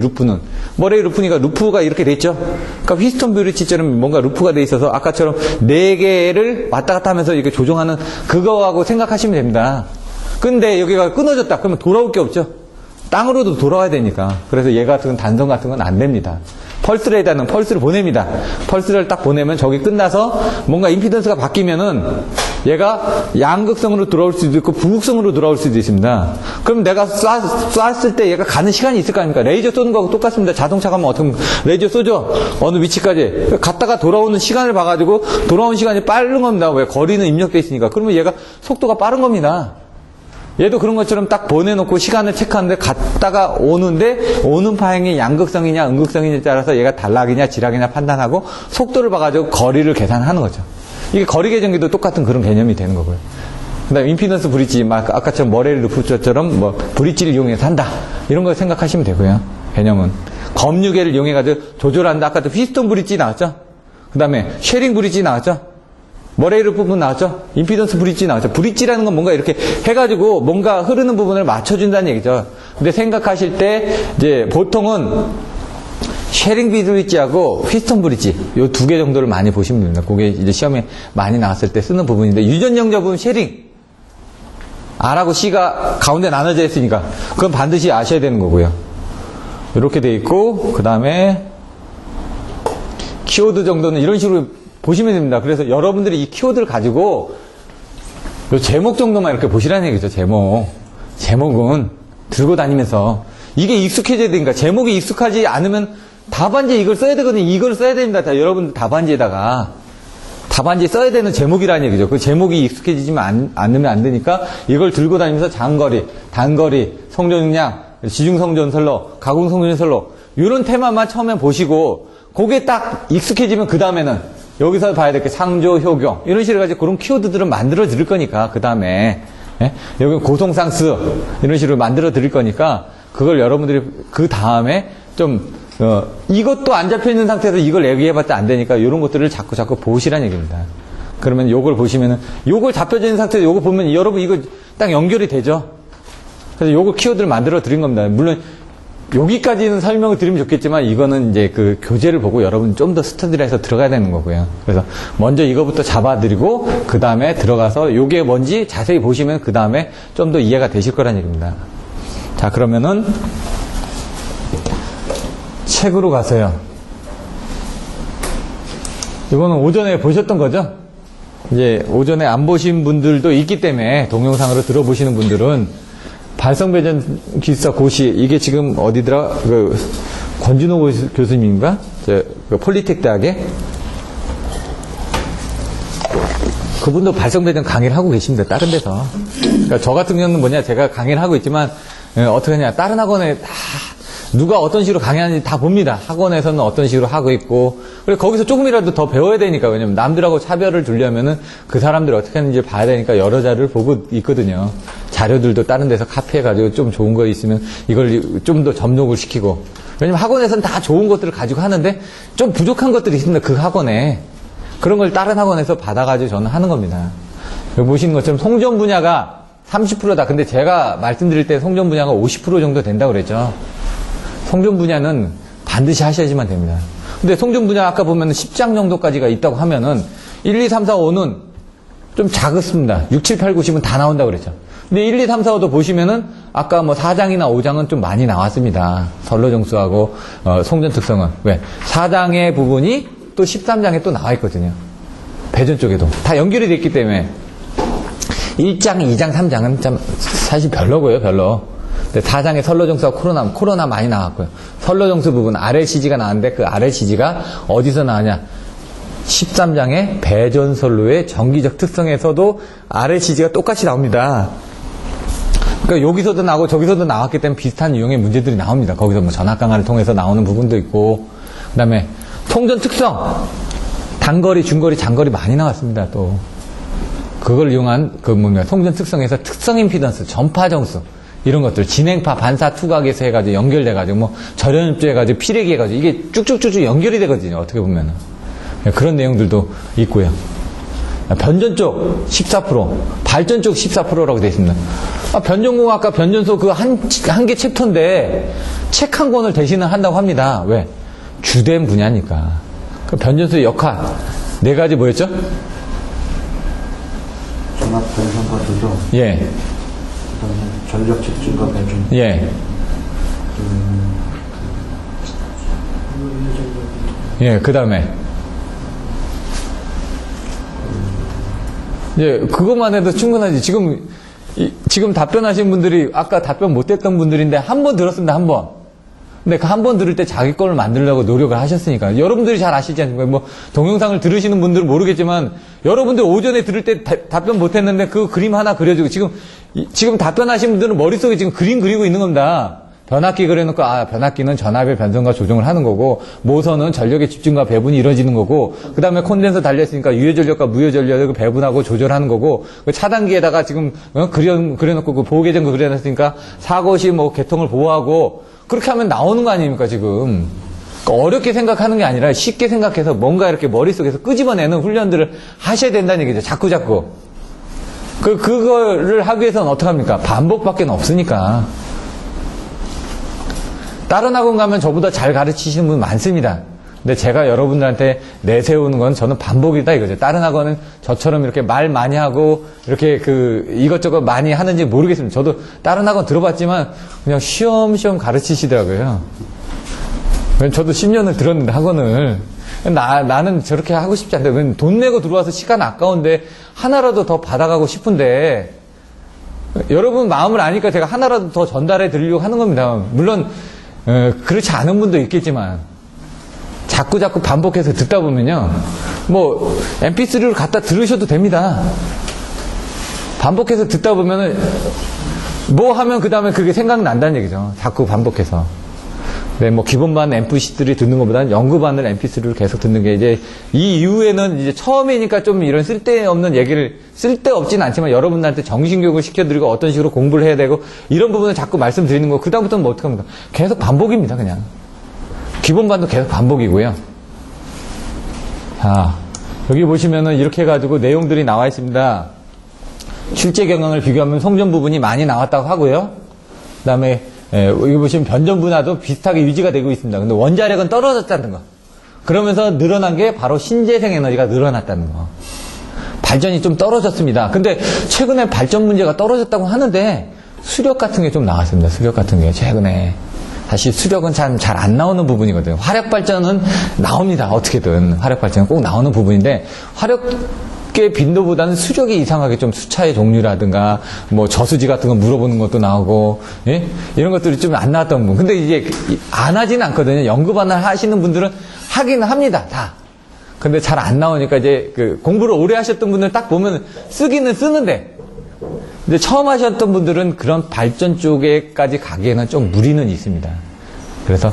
루프니까 루프가 이렇게 돼 있죠. 그러니까 휘스턴 브릿지처럼 뭔가 루프가 돼 있어서 아까처럼 4개를 왔다 갔다 하면서 이렇게 조종하는 그거하고 생각하시면 됩니다. 근데 여기가 끊어졌다. 그러면 돌아올 게 없죠. 땅으로도 돌아와야 되니까. 그래서 얘 같은 건 단선 같은 건 안 됩니다. 펄스레이더는 펄스를 보냅니다. 펄스를 딱 보내면 저기 끝나서 뭔가 임피던스가 바뀌면은 얘가 양극성으로 돌아올 수도 있고 부극성으로 돌아올 수도 있습니다. 그럼 내가 쐈을 때 얘가 가는 시간이 있을 거 아닙니까? 레이저 쏘는 거하고 똑같습니다. 자동차 가면 어떻게 레이저 쏘죠? 어느 위치까지. 갔다가 돌아오는 시간을 봐가지고 돌아오는 시간이 빠른 겁니다. 왜? 거리는 입력돼 있으니까. 그러면 얘가 속도가 빠른 겁니다. 얘도 그런 것처럼 딱 보내놓고 시간을 체크하는데 갔다가 오는데 오는 파행이 양극성이냐 음극성이냐에 따라서 얘가 단락이냐 지락이냐 판단하고 속도를 봐가지고 거리를 계산하는 거죠. 이게 거리 계정기도 똑같은 그런 개념이 되는 거고요. 그 다음에 임피던스 브릿지, 아까처럼 머레일 루프처럼 뭐 브릿지를 이용해서 한다. 이런 거 생각하시면 되고요. 개념은. 검유계를 이용해가지고 조절한다. 아까도 휘스톤 브릿지 나왔죠? 그 다음에 쉐링 브릿지 나왔죠? 머레이를 부분 나왔죠? 임피던스 브릿지 나왔죠? 브릿지라는 건 뭔가 이렇게 해가지고 뭔가 흐르는 부분을 맞춰준다는 얘기죠. 근데 생각하실 때, 이제 보통은 쉐링 브릿지하고 휘스톤 브릿지, 요 두 개 정도를 많이 보시면 됩니다. 그게 이제 시험에 많이 나왔을 때 쓰는 부분인데, 유전영자 부분 쉐링. R하고 C가 가운데 나눠져 있으니까, 그건 반드시 아셔야 되는 거고요. 이렇게 돼 있고, 그 다음에, 키워드 정도는 이런 식으로 보시면 됩니다. 그래서 여러분들이 이 키워드를 가지고 요 제목 정도만 이렇게 보시라는 얘기죠. 제목은 들고 다니면서 이게 익숙해져야 되니까 제목이 익숙하지 않으면 답안지에 이걸 써야 되거든요. 이걸 써야 됩니다. 여러분들 답안지에다가 답안지에 써야 되는 제목이라는 얘기죠. 그 제목이 익숙해지지만 않으면 안 되니까 이걸 들고 다니면서 장거리, 단거리, 성전용량, 지중성전선로, 가공성전선로 이런 테마만 처음에 보시고 그게 딱 익숙해지면 그 다음에는 여기서 봐야 될 게 상조, 효경 이런 식으로 가지고 그런 키워드들을 만들어 드릴 거니까 그 다음에 여기 고송상스 이런 식으로 만들어 드릴 거니까 그걸 여러분들이 그 다음에 좀 이것도 안 잡혀 있는 상태에서 이걸 얘기해봤자 안 되니까 이런 것들을 자꾸 보시라는 얘기입니다. 그러면 요걸 보시면은 요걸 잡혀져 있는 상태에서 요거 보면 여러분 이거 딱 연결이 되죠. 그래서 요거 키워드를 만들어 드린 겁니다. 물론 여기까지는 설명을 드리면 좋겠지만 이거는 이제 그 교재를 보고 여러분 좀 더 스터디를 해서 들어가야 되는 거고요. 그래서 먼저 이거부터 잡아드리고 그 다음에 들어가서 요게 뭔지 자세히 보시면 그 다음에 좀 더 이해가 되실 거란 얘기입니다. 자, 그러면은 책으로 가세요. 이거는 오전에 보셨던 거죠? 이제 오전에 안 보신 분들도 있기 때문에 동영상으로 들어보시는 분들은 발성배전 기술사 고시, 이게 지금 어디더라? 그, 권준호 교수님인가? 그 폴리텍 대학에? 그분도 발성배전 강의를 하고 계십니다. 다른 데서. 그러니까 저 같은 경우는 뭐냐, 제가 강의를 하고 있지만, 어떻게 하냐, 다른 학원에 다, 누가 어떤 식으로 강의하는지 다 봅니다. 학원에서는 어떤 식으로 하고 있고. 그리고 거기서 조금이라도 더 배워야 되니까. 왜냐면 남들하고 차별을 두려면은 그 사람들이 어떻게 하는지 봐야 되니까 여러 자료를 보고 있거든요. 자료들도 다른 데서 카피해가지고 좀 좋은 거 있으면 이걸 좀 더 접목을 시키고. 왜냐면 학원에서는 다 좋은 것들을 가지고 하는데 좀 부족한 것들이 있습니다. 그 학원에. 그런 걸 다른 학원에서 받아가지고 저는 하는 겁니다. 여기 보시는 것처럼 송전 분야가 30%다. 근데 제가 말씀드릴 때 송전 분야가 50% 정도 된다고 그랬죠. 송전 분야는 반드시 하셔야지만 됩니다. 근데 송전 분야 아까 보면 10장 정도까지가 있다고 하면은 1, 2, 3, 4, 5는 좀 작습니다. 6, 7, 8, 9, 10은 다 나온다고 그랬죠. 근데 1, 2, 3, 4, 5도 보시면은 아까 뭐 4장이나 5장은 좀 많이 나왔습니다. 선로정수하고 송전 특성은. 왜? 4장의 부분이 또 13장에 또 나와 있거든요. 배전 쪽에도. 다 연결이 돼 있기 때문에 1장, 2장, 3장은 참 사실 별로고요. 별로. 4장에 선로정수와 코로나 많이 나왔고요. 선로정수 부분 RLCG가 나왔는데 그 RLCG가 어디서 나왔냐? 13장의 배전선로의 정기적 특성에서도 RLCG가 똑같이 나옵니다. 그러니까 여기서도 나오고 저기서도 나왔기 때문에 비슷한 유형의 문제들이 나옵니다. 거기서 뭐 전압 강화를 통해서 나오는 부분도 있고, 그 다음에 송전 특성, 단거리, 중거리, 장거리 많이 나왔습니다. 또 그걸 이용한 송전 특성에서 특성 임피던스, 전파 정수 이런 것들, 진행파, 반사 투각에서 해가지고 연결돼가지고 뭐 절연입주 해가지고 피레기 해가지고 이게 쭉쭉쭉쭉 연결이 되거든요. 어떻게 보면은 그런 내용들도 있고요. 변전 쪽 14%, 발전 쪽 14%라고 되어 있습니다. 변전공학과 변전소 그 한 개 챕터인데 책 한 권을 대신을 한다고 합니다. 왜? 주된 분야니까. 그 변전소의 역할 4가지 뭐였죠? 전압 변성과 조정. 예. 전력 집중과 배분. 예. 예, 그 다음에. 예, 그것만 해도 충분하지. 지금 답변하신 분들이 아까 답변 못했던 분들인데 한 번 들었습니다, 한 번. 근데 그 한 번 들을 때 자기 거를 만들려고 노력을 하셨으니까. 여러분들이 잘 아시지 않습니까? 뭐, 동영상을 들으시는 분들은 모르겠지만, 여러분들 오전에 들을 때 답변 못했는데 그 그림 하나 그려주고, 지금 답변하신 분들은 머릿속에 지금 그림 그리고 있는 겁니다. 변압기 그려놓고, 변압기는 전압의 변성과 조정을 하는 거고, 모선은 전력의 집중과 배분이 이루어지는 거고, 그 다음에 콘덴서 달려있으니까 유효전력과 무효전력을 배분하고 조절하는 거고, 그 차단기에다가 지금, 그려놓고 그 보호계정 그려놨으니까 사고 시 뭐 개통을 보호하고, 그렇게 하면 나오는 거 아닙니까, 지금. 그러니까 어렵게 생각하는 게 아니라 쉽게 생각해서 뭔가 이렇게 머릿속에서 끄집어내는 훈련들을 하셔야 된다는 얘기죠. 자꾸. 그거를 하기 위해서는 어떡합니까? 반복밖에 없으니까. 다른 학원 가면 저보다 잘 가르치시는 분 많습니다. 근데 제가 여러분들한테 내세우는 건 저는 반복이다 이거죠. 다른 학원은 저처럼 이렇게 말 많이 하고 이렇게 이것저것 많이 하는지 모르겠습니다. 저도 다른 학원 들어봤지만 그냥 쉬엄쉬엄 가르치시더라고요. 저도 10년을 들었는데 학원을. 나는 저렇게 하고 싶지 않다. 돈 내고 들어와서 시간 아까운데 하나라도 더 받아가고 싶은데 여러분 마음을 아니까 제가 하나라도 더 전달해 드리려고 하는 겁니다. 물론 그렇지 않은 분도 있겠지만 자꾸 반복해서 듣다 보면요, 뭐 MP3를 갖다 들으셔도 됩니다. 반복해서 듣다 보면은 뭐 하면 그 다음에 그게 생각난다는 얘기죠. 자꾸 반복해서. 네, 뭐 기본반 MP3 듣는 것보다는 연구반을 MP3를 계속 듣는 게 이제 이 이후에는 이제 처음이니까 좀 이런 쓸데없는 얘기를, 쓸데없진 않지만 여러분들한테 정신교육을 시켜드리고 어떤 식으로 공부를 해야 되고 이런 부분을 자꾸 말씀드리는 거, 그다음부터는 뭐 어떡합니까? 계속 반복입니다, 그냥. 기본반도 계속 반복이고요. 자, 여기 보시면은 이렇게 해가지고 내용들이 나와 있습니다. 실제 경향을 비교하면 송전 부분이 많이 나왔다고 하고요. 그 다음에 여기 보시면 변전 분화도 비슷하게 유지가 되고 있습니다. 근데 원자력은 떨어졌다는 거. 그러면서 늘어난 게 바로 신재생 에너지가 늘어났다는 거. 발전이 좀 떨어졌습니다. 근데 최근에 발전 문제가 떨어졌다고 하는데 수력 같은 게 좀 나왔습니다. 수력 같은 게 최근에. 사실 수력은 잘 안 나오는 부분이거든요. 화력 발전은 나옵니다. 어떻게든. 화력 발전은 꼭 나오는 부분인데 화력의 빈도보다는 수력이 이상하게 좀 수차의 종류라든가 뭐 저수지 같은 거 물어보는 것도 나오고, 예? 이런 것들이 좀 안 나왔던 부분. 근데 이제 안 하지는 않거든요. 연구반을 하시는 분들은 하긴 합니다. 다. 근데 잘 안 나오니까 이제 공부를 오래 하셨던 분들 딱 보면 쓰기는 쓰는데, 근데 처음 하셨던 분들은 그런 발전 쪽에까지 가기에는 좀 무리는 있습니다. 그래서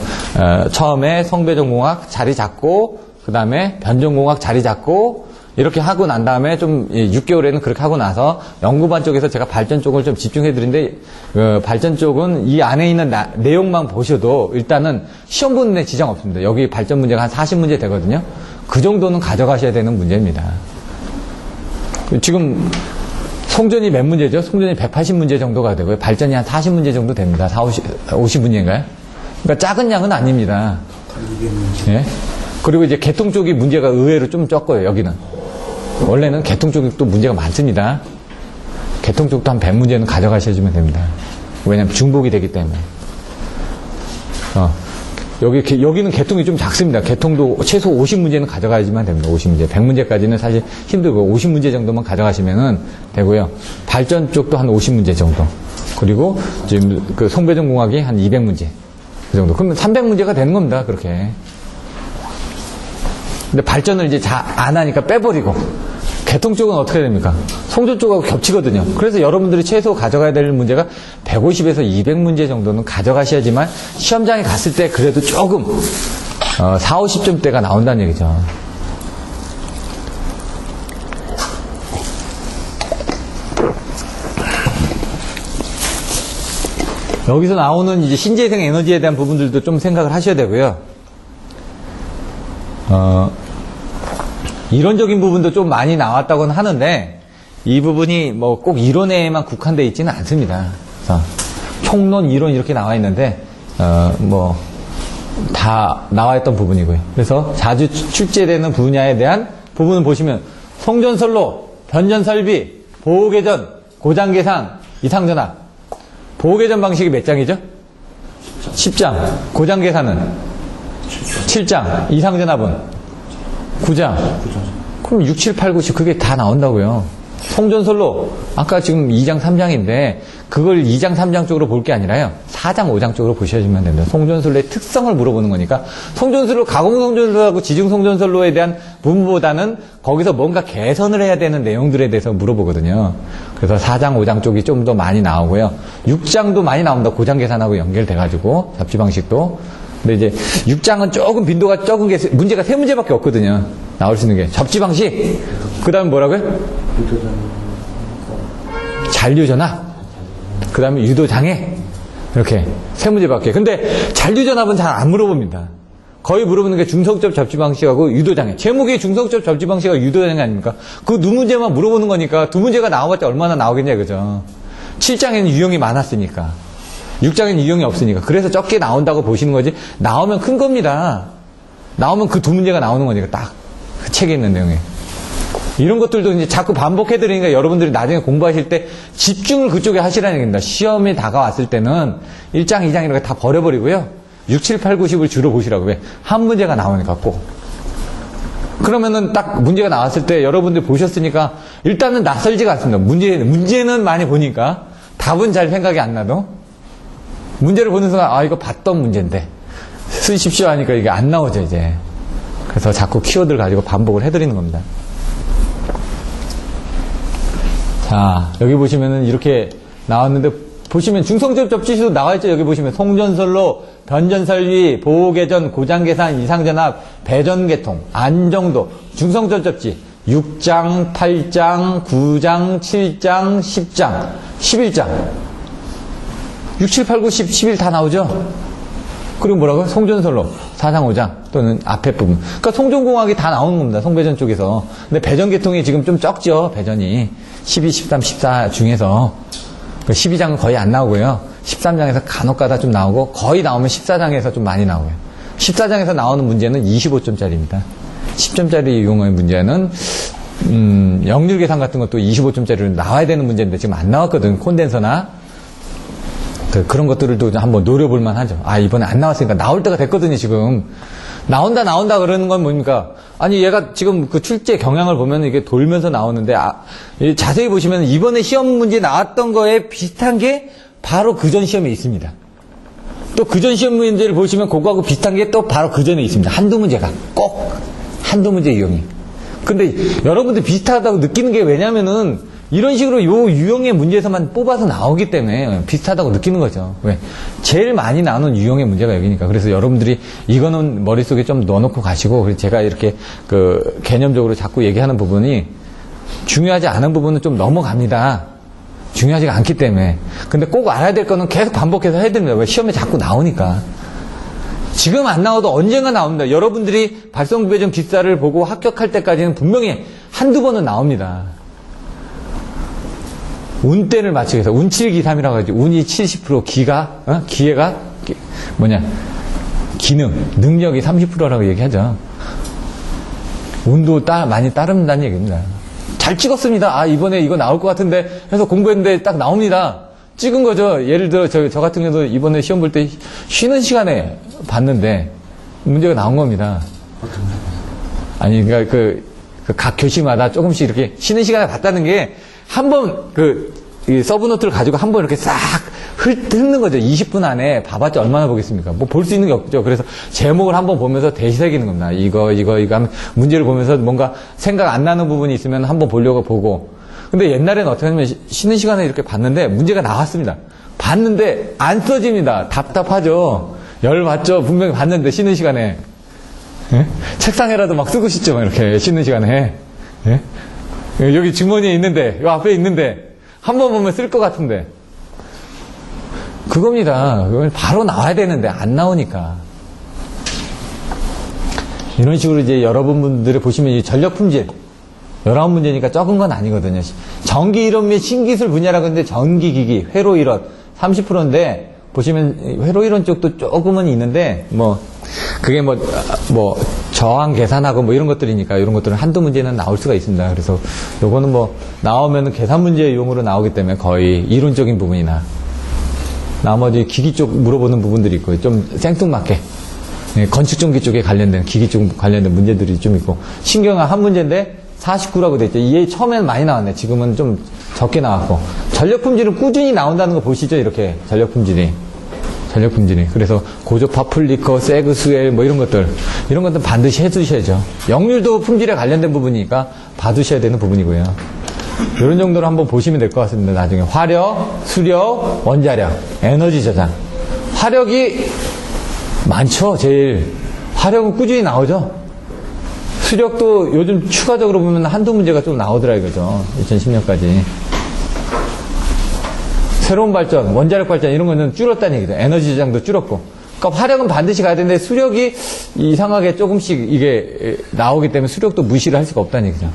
처음에 성배전공학 자리 잡고, 그 다음에 변전공학 자리 잡고, 이렇게 하고 난 다음에 좀 6개월에는 그렇게 하고 나서 연구반 쪽에서 제가 발전 쪽을 좀 집중해 드리는데, 발전 쪽은 이 안에 있는 내용만 보셔도 일단은 시험 보는 데 지장 없습니다. 여기 발전 문제가 한 40문제 되거든요. 그 정도는 가져가셔야 되는 문제입니다. 지금 송전이 몇 문제죠? 송전이 180문제 정도가 되고요. 발전이 한 40문제 정도 됩니다. 50문제인가요? 그러니까 작은 양은 아닙니다. 예? 그리고 이제 개통 쪽이 문제가 의외로 좀 적고요, 여기는. 원래는 개통 쪽이 또 문제가 많습니다. 개통 쪽도 한 100문제는 가져가셔주면 됩니다. 왜냐면 중복이 되기 때문에. 여기는 개통이 좀 작습니다. 개통도 최소 50문제는 가져가야지만 됩니다. 50문제. 100문제까지는 사실 힘들고 50문제 정도만 가져가시면 되고요. 발전 쪽도 한 50문제 정도. 그리고 지금 송배전공학이 한 200문제. 그 정도. 그러면 300문제가 되는 겁니다. 그렇게. 근데 발전을 이제 안 하니까 빼버리고. 개통 쪽은 어떻게 됩니까? 송전 쪽하고 겹치거든요. 그래서 여러분들이 최소 가져가야 될 문제가 150에서 200문제 정도는 가져가셔야지만 시험장에 갔을 때 그래도 조금 4, 50점대가 나온다는 얘기죠. 여기서 나오는 이제 신재생 에너지에 대한 부분들도 좀 생각을 하셔야 되고요. 이론적인 부분도 좀 많이 나왔다고는 하는데 이 부분이 뭐 꼭 이론에만 국한되어 있지는 않습니다. 그래서 총론, 이론 이렇게 나와 있는데 뭐 다 나와 있던 부분이고요. 그래서 자주 출제되는 분야에 대한 부분을 보시면 송전선로, 변전설비, 보호개전, 고장계상, 이상전압. 보호개전 방식이 몇 장이죠? 10장. 고장 계산은 7장. 이상전압은 9장. 그럼 6, 7, 8, 9, 10 그게 다 나온다고요. 송전솔로 아까 지금 2장, 3장인데 그걸 2장, 3장 쪽으로 볼 게 아니라요. 4장, 5장 쪽으로 보셔야지만 됩니다. 송전솔로의 특성을 물어보는 거니까 송전솔로, 가공송전솔로하고 지중송전솔로에 대한 부분보다는 거기서 뭔가 개선을 해야 되는 내용들에 대해서 물어보거든요. 그래서 4장, 5장 쪽이 좀 더 많이 나오고요. 6장도 많이 나옵니다. 고장 계산하고 연결돼가지고 잡지 방식도. 근데 이제 6장은 조금 빈도가 적은 게 문제가 3문제밖에 없거든요. 나올 수 있는 게 접지 방식. 그 다음에 뭐라고요? 잔류전압. 그 다음에 유도장애. 이렇게 3문제밖에. 근데 잔류전압은 잘 안 물어봅니다. 거의 물어보는 게 중성적 접지 방식하고 유도장애. 제목이 중성적 접지 방식하고 유도장애 아닙니까? 그 두 문제만 물어보는 거니까 두 문제가 나와봤자 얼마나 나오겠냐, 그죠? 7장에는 유형이 많았으니까. 6장에는 유형이 없으니까. 그래서 적게 나온다고 보시는 거지. 나오면 큰 겁니다. 나오면 그 두 문제가 나오는 거니까 딱. 그 책에 있는 내용에. 이런 것들도 이제 자꾸 반복해드리니까 여러분들이 나중에 공부하실 때 집중을 그쪽에 하시라는 얘기입니다. 시험이 다가왔을 때는 1장, 2장 이렇게 다 버려버리고요. 6, 7, 8, 9, 10을 주로 보시라고. 왜? 한 문제가 나오니까 꼭. 그러면은 딱 문제가 나왔을 때 여러분들이 보셨으니까 일단은 낯설지가 않습니다. 문제는 많이 보니까 답은 잘 생각이 안 나도 문제를 보는 순간 아 이거 봤던 문제인데 쓰십시오 하니까 이게 안 나오죠 이제. 그래서 자꾸 키워드를 가지고 반복을 해드리는 겁니다. 자 여기 보시면은 이렇게 나왔는데 보시면 중성적 접지시도 나와있죠. 여기 보시면 송전솔로, 변전설비, 보호개전, 고장계산, 이상전압, 배전계통, 안정도, 중성적 접지 6장, 8장, 9장, 7장, 10장, 11장 6, 7, 8, 9, 10, 11 다 나오죠. 그리고 뭐라고요? 송전솔로 4장, 5장 또는 앞에 부분. 그러니까 송전공학이 다 나오는 겁니다. 송배전 쪽에서. 근데 배전계통이 지금 좀 적죠. 배전이 12, 13, 14 중에서 12장은 거의 안 나오고요. 13장에서 간혹가다 좀 나오고 거의 나오면 14장에서 좀 많이 나오고요. 14장에서 나오는 문제는 25점짜리입니다. 10점짜리 이용의 문제는 역률 계산 같은 것도 25점짜리로 나와야 되는 문제인데 지금 안 나왔거든. 콘덴서나 그런 것들도 한번 노려볼 만하죠. 아 이번에 안 나왔으니까 나올 때가 됐거든요. 지금 나온다 그러는 건 뭡니까? 아니 얘가 지금 그 출제 경향을 보면 이게 돌면서 나오는데 자세히 보시면 이번에 시험 문제 나왔던 거에 비슷한 게 바로 그전 시험에 있습니다. 또 그전 시험 문제를 보시면 그거하고 비슷한 게 또 바로 그전에 있습니다. 한두 문제가 꼭 한두 문제 유형이. 근데 여러분들 비슷하다고 느끼는 게 왜냐면은 이런 식으로 요 유형의 문제에서만 뽑아서 나오기 때문에 비슷하다고 느끼는 거죠. 왜? 제일 많이 나오는 유형의 문제가 여기니까. 그래서 여러분들이 이거는 머릿속에 좀 넣어놓고 가시고, 그래서 제가 이렇게 그 개념적으로 자꾸 얘기하는 부분이 중요하지 않은 부분은 좀 넘어갑니다. 중요하지가 않기 때문에. 근데 꼭 알아야 될 거는 계속 반복해서 해야 됩니다. 왜? 시험에 자꾸 나오니까. 지금 안 나와도 언젠가 나옵니다. 여러분들이 발성배전 기사를 보고 합격할 때까지는 분명히 한두 번은 나옵니다. 운대를 맞추기 위해서 운칠기삼이라고 하죠. 운이 70%, 기회가 기능, 능력이 30%라고 얘기하죠. 운도 많이 따른다는 얘기입니다. 잘 찍었습니다. 아 이번에 이거 나올 것 같은데 해서 공부했는데 딱 나옵니다. 찍은 거죠. 예를 들어 저 같은 경우도 이번에 시험 볼 때 쉬는 시간에 봤는데 문제가 나온 겁니다. 아니 그러니까 각 교시마다 조금씩 이렇게 쉬는 시간에 봤다는 게 한번 이 서브노트를 가지고 한번 이렇게 싹 훑는 거죠. 20분 안에 봐봤자 얼마나 보겠습니까? 뭐 볼 수 있는 게 없죠. 그래서 제목을 한번 보면서 대시새기는 겁니다. 이거 하면 문제를 보면서 뭔가 생각 안 나는 부분이 있으면 한번 보려고 보고. 근데 옛날에는 어떻게 하냐면 쉬는 시간에 이렇게 봤는데 문제가 나왔습니다. 봤는데 안 써집니다. 답답하죠. 열받죠. 분명히 봤는데 쉬는 시간에. 예? 책상에라도 막 쓰고 싶죠. 막 이렇게 쉬는 시간에. 예? 여기 주머니에 있는데, 요 앞에 있는데, 한 번 보면 쓸 것 같은데. 그겁니다. 그걸 바로 나와야 되는데, 안 나오니까. 이런 식으로 이제 여러분들이 보시면 이 전력 품질, 19문제니까 적은 건 아니거든요. 전기 이론 및 신기술 분야라고 하는데, 전기기기, 회로 이론, 30%인데, 보시면 회로 이론 쪽도 조금은 있는데, 그게 저항 계산하고 이런 것들이니까 이런 것들은 한두 문제는 나올 수가 있습니다. 그래서 요거는 나오면 계산 문제 용으로 나오기 때문에 거의 이론적인 부분이나 나머지 기기 쪽 물어보는 부분들이 있고, 좀 생뚱맞게. 예, 건축전기 쪽에 관련된, 기기 쪽 관련된 문제들이 좀 있고, 신경은 한 문제인데 49라고 돼 있죠. 이게 처음에는 많이 나왔네. 지금은 좀 적게 나왔고. 전력 품질은 꾸준히 나온다는 거 보시죠, 이렇게. 전력 품질이. 그래서 고조파 플리커, 세그 스웰, 뭐 이런 것들 반드시 해두셔야죠. 역률도 품질에 관련된 부분이니까 봐두셔야 되는 부분이고요. 이런 정도로 한번 보시면 될 것 같습니다. 나중에 화력, 수력, 원자력, 에너지 저장. 화력이 많죠, 제일. 화력은 꾸준히 나오죠. 수력도 요즘 추가적으로 보면 한두 문제가 좀 나오더라 이거죠. 2010년까지. 새로운 발전, 원자력 발전 이런 거는 줄었다는 얘기죠. 에너지 저장도 줄었고. 그러니까 화력은 반드시 가야 되는데 수력이 이상하게 조금씩 이게 나오기 때문에 수력도 무시를 할 수가 없다는 얘기죠.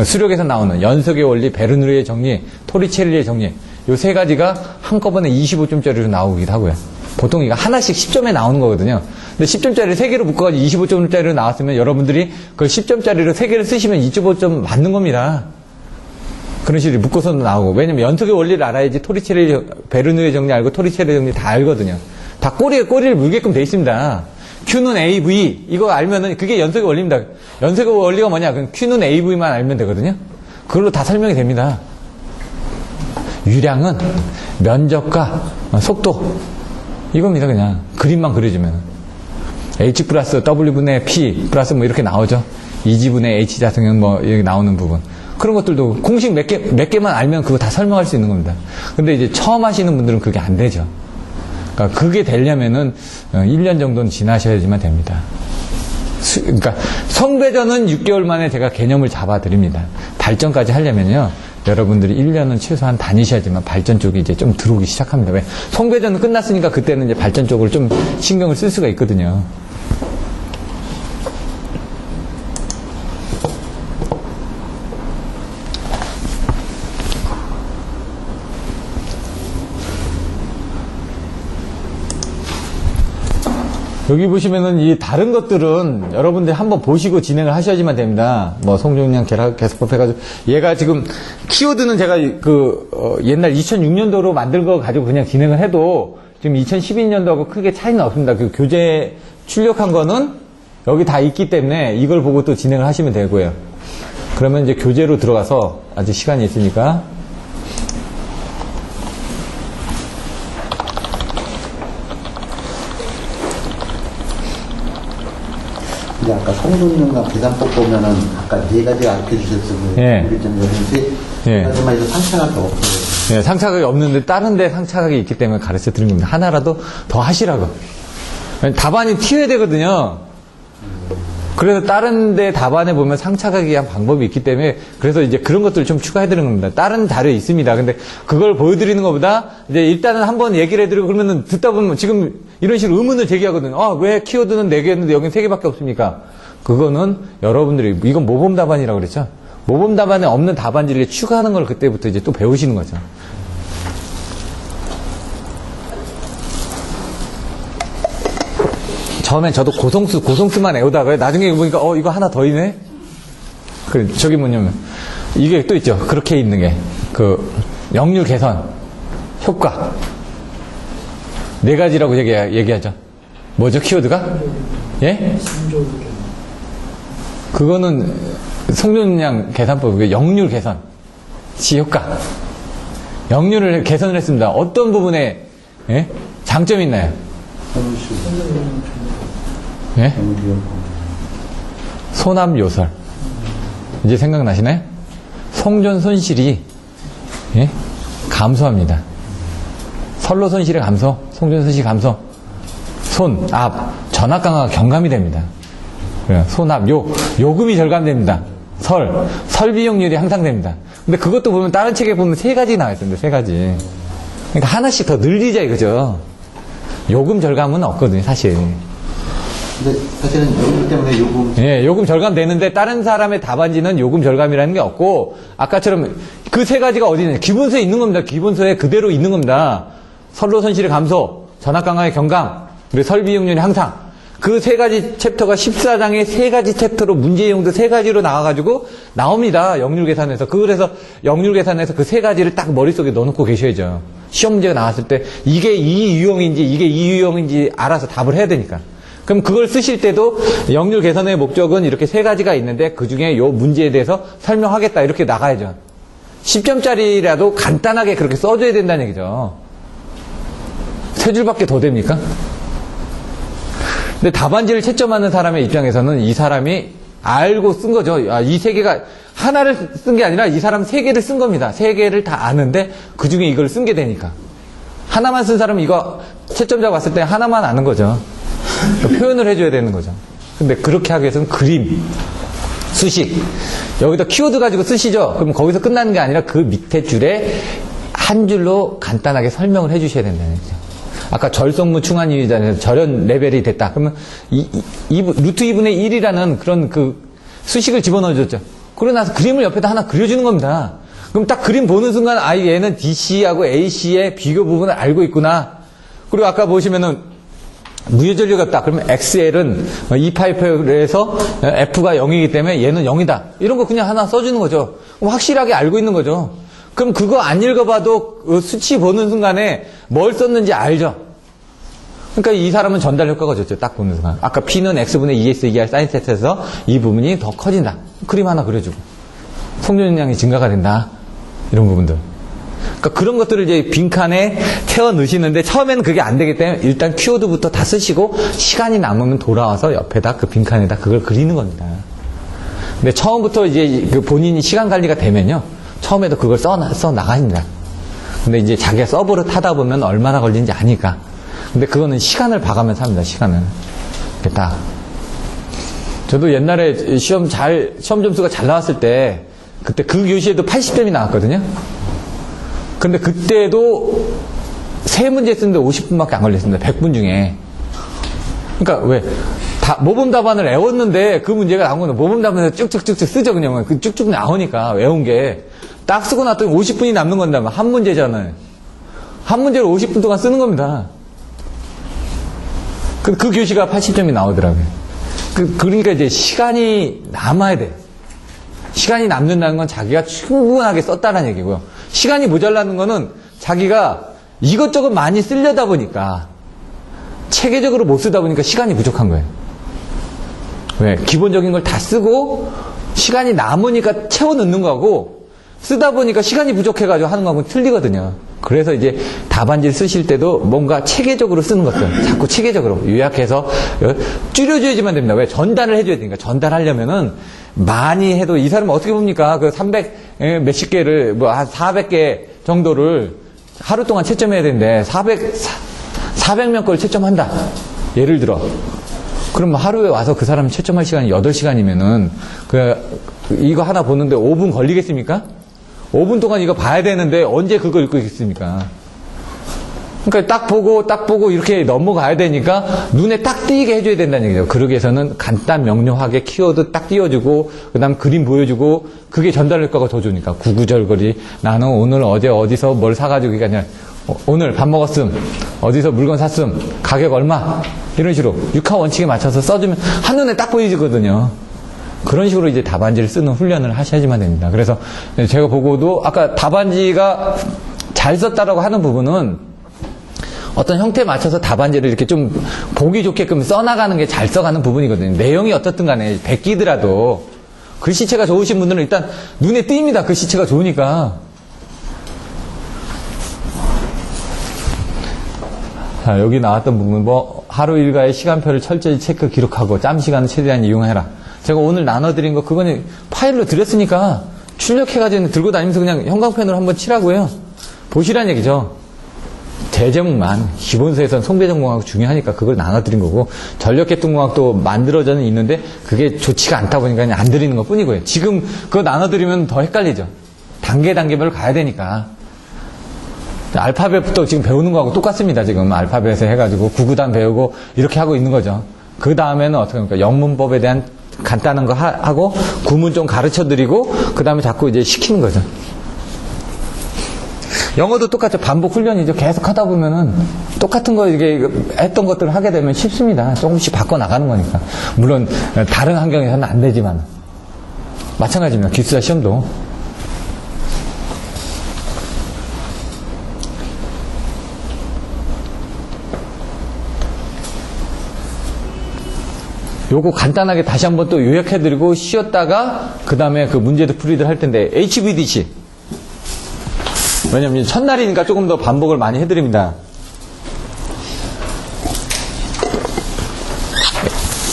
수력에서 나오는 연석의 원리, 베르누르의 정리, 토리체리의 정리 이 세 가지가 한꺼번에 25점짜리로 나오기도 하고요. 보통 이거 하나씩 10점에 나오는 거거든요. 근데 10점짜리를 3개로 묶어가지고 25점짜리로 나왔으면 여러분들이 그걸 10점짜리로 3개를 쓰시면 2.5점 맞는 겁니다. 그런 식으로 묶어서 나오고. 왜냐면 연속의 원리를 알아야지 토리체리, 베르누르의 정리 알고 토리체리의 정리 다 알거든요. 다 꼬리를 물게끔 돼 있습니다. Q는 AV, 이거 알면은 그게 연속의 원리입니다. 연속의 원리가 뭐냐? 그럼 Q는 AV만 알면 되거든요. 그걸로 다 설명이 됩니다. 유량은 면적과 속도. 이겁니다, 그냥. 그림만 그려주면. H 플러스 W분의 P 플러스 뭐 이렇게 나오죠. 2G분의 H 자승은 뭐 여기 나오는 부분. 그런 것들도 공식 몇 개만 알면 그거 다 설명할 수 있는 겁니다. 근데 이제 처음 하시는 분들은 그게 안 되죠. 그러니까 그게 되려면은 1년 정도는 지나셔야지만 됩니다. 그러니까 성배전은 6개월 만에 제가 개념을 잡아 드립니다. 발전까지 하려면요. 여러분들이 1년은 최소한 다니셔야지만 발전 쪽이 이제 좀 들어오기 시작합니다. 왜? 성배전은 끝났으니까 그때는 이제 발전 쪽으로 좀 신경을 쓸 수가 있거든요. 여기 보시면은 이 다른 것들은 여러분들이 한번 보시고 진행을 하셔야지만 됩니다. 뭐 송종량 계속법 해가지고 얘가 지금 키워드는 제가 옛날 2006년도로 만든 거 가지고 그냥 진행을 해도 지금 2012년도하고 크게 차이는 없습니다. 그 교재 출력한 거는 여기 다 있기 때문에 이걸 보고 또 진행을 하시면 되고요. 그러면 이제 교재로 들어가서 아직 시간이 있으니까 근데 아까 성분용과 계산법 보면은 아까 4가지 알려 주셨었는데 예. 우리 좀 여든지 예. 하지만 이거 상차각이 없어요. 네, 상차각이 없는데 다른 데 상차각이 있기 때문에 가르쳐 드린 겁니다. 하나라도 더 하시라고. 답안이 튀어야 되거든요. 그래서 다른 데 답안에 보면 상차각에 대한 방법이 있기 때문에 그래서 이제 그런 것들을 좀 추가해 드리는 겁니다. 다른 자료 있습니다. 근데 그걸 보여드리는 것보다 이제 일단은 한번 얘기를 해드리고 그러면은 듣다 보면 지금 이런 식으로 의문을 제기하거든요. 아, 왜 키워드는 4개였는데 여긴 3개밖에 없습니까? 그거는 여러분들이, 이건 모범 답안이라고 그랬죠? 모범 답안에 없는 답안지를 추가하는 걸 그때부터 이제 또 배우시는 거죠. 처음엔 저도 고성수만 외우다가요. 나중에 보니까, 이거 하나 더 있네? 저기 뭐냐면, 이게 또 있죠. 그렇게 있는 게. 역률 개선, 효과. 4가지라고 얘기하죠. 뭐죠, 키워드가? 예? 그거는 성존량 계산법이고요. 역률 개선, 시효과. 역률을 개선을 했습니다. 어떤 부분에, 예? 장점이 있나요? 예? 소남 요설. 이제 생각나시나요? 성존 손실이, 예? 감소합니다. 선로 손실의 감소, 성존 손실 감소, 전압 강화가 경감이 됩니다. 소납, 요금이 절감됩니다. 설비용률이 향상됩니다. 근데 그것도 보면 다른 책에 보면 3가지 나와 있습니다. 3가지. 그러니까 하나씩 더 늘리자 이거죠. 요금 절감은 없거든요, 사실. 근데 사실은 요금 때문에 요금. 예, 요금 절감되는데 다른 사람의 답안지는 요금 절감이라는 게 없고 아까처럼 그 3가지가 어디 있느냐. 기본서에 있는 겁니다. 기본서에 그대로 있는 겁니다. 선로 손실의 감소, 전압 강화의 경감, 그리고 설비용률의 향상. 그 3가지 챕터가 14장의 3가지 챕터로 문제용도 3가지로 나와가지고 나옵니다. 역률 계산에서. 그래서 역률 계산에서 그 3가지를 딱 머릿속에 넣어놓고 계셔야죠. 시험 문제가 나왔을 때 이게 이 유형인지 이게 이 유형인지 알아서 답을 해야 되니까. 그럼 그걸 쓰실 때도 역률 개선의 목적은 이렇게 3가지가 있는데 그중에 요 문제에 대해서 설명하겠다 이렇게 나가야죠. 10점짜리라도 간단하게 그렇게 써줘야 된다는 얘기죠. 3줄밖에 더 됩니까? 근데 답안지를 채점하는 사람의 입장에서는 이 사람이 알고 쓴 거죠. 이 3개가 하나를 쓴 게 아니라 이 사람 3개를 쓴 겁니다. 3개를 다 아는데 그 중에 이걸 쓴 게 되니까. 하나만 쓴 사람은 이거 채점자 봤을 때 하나만 아는 거죠. 표현을 해줘야 되는 거죠. 근데 그렇게 하기 위해서는 그림, 수식, 여기다 키워드 가지고 쓰시죠? 그럼 거기서 끝나는 게 아니라 그 밑에 줄에 한 줄로 간단하게 설명을 해주셔야 된다는 거죠. 아까 절성무 충한이잖아요. 절연 레벨이 됐다. 그러면 루트 2분의 1이라는 그런 그 수식을 집어넣어줬죠. 그러고 나서 그림을 옆에다 하나 그려주는 겁니다. 그럼 딱 그림 보는 순간 얘는 DC하고 AC의 비교 부분을 알고 있구나. 그리고 아까 보시면은 무유전력이 없다. 그러면 XL은 2파이프에서 F가 0이기 때문에 얘는 0이다. 이런 거 그냥 하나 써주는 거죠. 그럼 확실하게 알고 있는 거죠. 그럼 그거 안 읽어봐도 그 수치 보는 순간에 뭘 썼는지 알죠. 그러니까 이 사람은 전달 효과가 좋죠. 딱 보는 순간. 아까 P는 X분의 2S 2R 사인 세트에서 이 부분이 더 커진다. 그림 하나 그려주고. 속력량이 증가가 된다. 이런 부분들. 그러니까 그런 것들을 이제 빈칸에 채워 넣으시는데 처음에는 그게 안 되기 때문에 일단 키워드부터 다 쓰시고 시간이 남으면 돌아와서 옆에다 그 빈칸에다 그걸 그리는 겁니다. 근데 처음부터 이제 그 본인이 시간 관리가 되면요. 처음에도 그걸 써 나가십니다. 근데 이제 자기가 서브를 타다 보면 얼마나 걸리는지 아니까. 근데 그거는 시간을 봐가면서 합니다. 시간을. 이렇게 딱. 저도 옛날에 시험 점수가 잘 나왔을 때 그때 그 교시에도 80점이 나왔거든요. 근데 그때도 3문제 쓰는데 50분밖에 안 걸렸습니다. 100분 중에. 그러니까 왜? 모범 답안을 외웠는데 그 문제가 나온 거는 모범 답안을 쭉쭉쭉쭉 쓰죠. 그냥 그 쭉쭉 나오니까 외운 게. 딱 쓰고 났더니 50분이 남는 건데 한 문제잖아요. 한 문제를 50분 동안 쓰는 겁니다. 그 교시가 80점이 나오더라고요. 그러니까 이제 시간이 남아야 돼. 시간이 남는다는 건 자기가 충분하게 썼다는 얘기고요. 시간이 모자라는 거는 자기가 이것저것 많이 쓰려다 보니까 체계적으로 못 쓰다 보니까 시간이 부족한 거예요. 왜? 기본적인 걸 다 쓰고 시간이 남으니까 채워 넣는 거하고 쓰다 보니까 시간이 부족해가지고 하는 거하고는 틀리거든요. 그래서 이제 답안지를 쓰실 때도 뭔가 체계적으로 쓰는 것들 자꾸 체계적으로 요약해서 줄여줘야지만 됩니다. 왜? 전달을 해줘야 되니까. 전달하려면은 많이 해도 이 사람은 어떻게 봅니까? 그 300 몇십 개를 한 400개 정도를 하루 동안 채점해야 되는데 400명 걸 채점한다. 예를 들어. 그럼 하루에 와서 그 사람 채점할 시간이 8시간이면은 이거 하나 보는데 5분 걸리겠습니까? 5분 동안 이거 봐야 되는데 언제 그거 읽고 있겠습니까? 그러니까 딱 보고 이렇게 넘어가야 되니까 눈에 딱 띄게 해줘야 된다는 얘기죠. 그러기 위해서는 간단 명료하게 키워드 딱 띄워주고 그 다음 그림 보여주고 그게 전달 효과가 더 좋으니까. 구구절거리 나는 오늘 어디서 뭘 사가지고 이게 아니라 오늘 밥 먹었음 어디서 물건 샀음 가격 얼마 이런 식으로 육하 원칙에 맞춰서 써주면 한눈에 딱 보이거든요. 그런 식으로 이제 답안지를 쓰는 훈련을 하셔야지만 됩니다. 그래서 제가 보고도 아까 답안지가 잘 썼다라고 하는 부분은 어떤 형태에 맞춰서 답안지를 이렇게 좀 보기 좋게끔 써나가는 게 잘 써가는 부분이거든요. 내용이 어떻든 간에 베끼더라도 글씨체가 좋으신 분들은 일단 눈에 띕니다. 글씨체가 좋으니까. 자, 여기 나왔던 부분, 하루 일과의 시간표를 철저히 체크, 기록하고 짬 시간을 최대한 이용해라. 제가 오늘 나눠드린 거 그거는 파일로 드렸으니까 출력해가지고 들고 다니면서 그냥 형광펜으로 한번 치라고요. 보시란 얘기죠. 대제목만 기본서에서는 송배전공학 중요하니까 그걸 나눠드린 거고 전력계통공학도 만들어져는 있는데 그게 좋지가 않다 보니까 그냥 안 드리는 것 뿐이고요. 지금 그거 나눠드리면 더 헷갈리죠. 단계별로 가야 되니까. 알파벳부터 지금 배우는 거하고 똑같습니다. 지금 알파벳에 해가지고 구구단 배우고 이렇게 하고 있는 거죠. 그 다음에는 어떻게 합니까? 영문법에 대한 간단한 거 하고 구문 좀 가르쳐드리고 그 다음에 자꾸 이제 시키는 거죠. 영어도 똑같죠. 반복 훈련이죠. 계속 하다 보면은 똑같은 거 이게 했던 것들을 하게 되면 쉽습니다. 조금씩 바꿔 나가는 거니까. 물론 다른 환경에서는 안 되지만 마찬가지입니다. 기숙사 시험도. 요거 간단하게 다시 한번 또 요약해드리고 쉬었다가 그 다음에 그 문제도 풀이들 할 텐데 HVDC. 왜냐면 첫날이니까 조금 더 반복을 많이 해드립니다.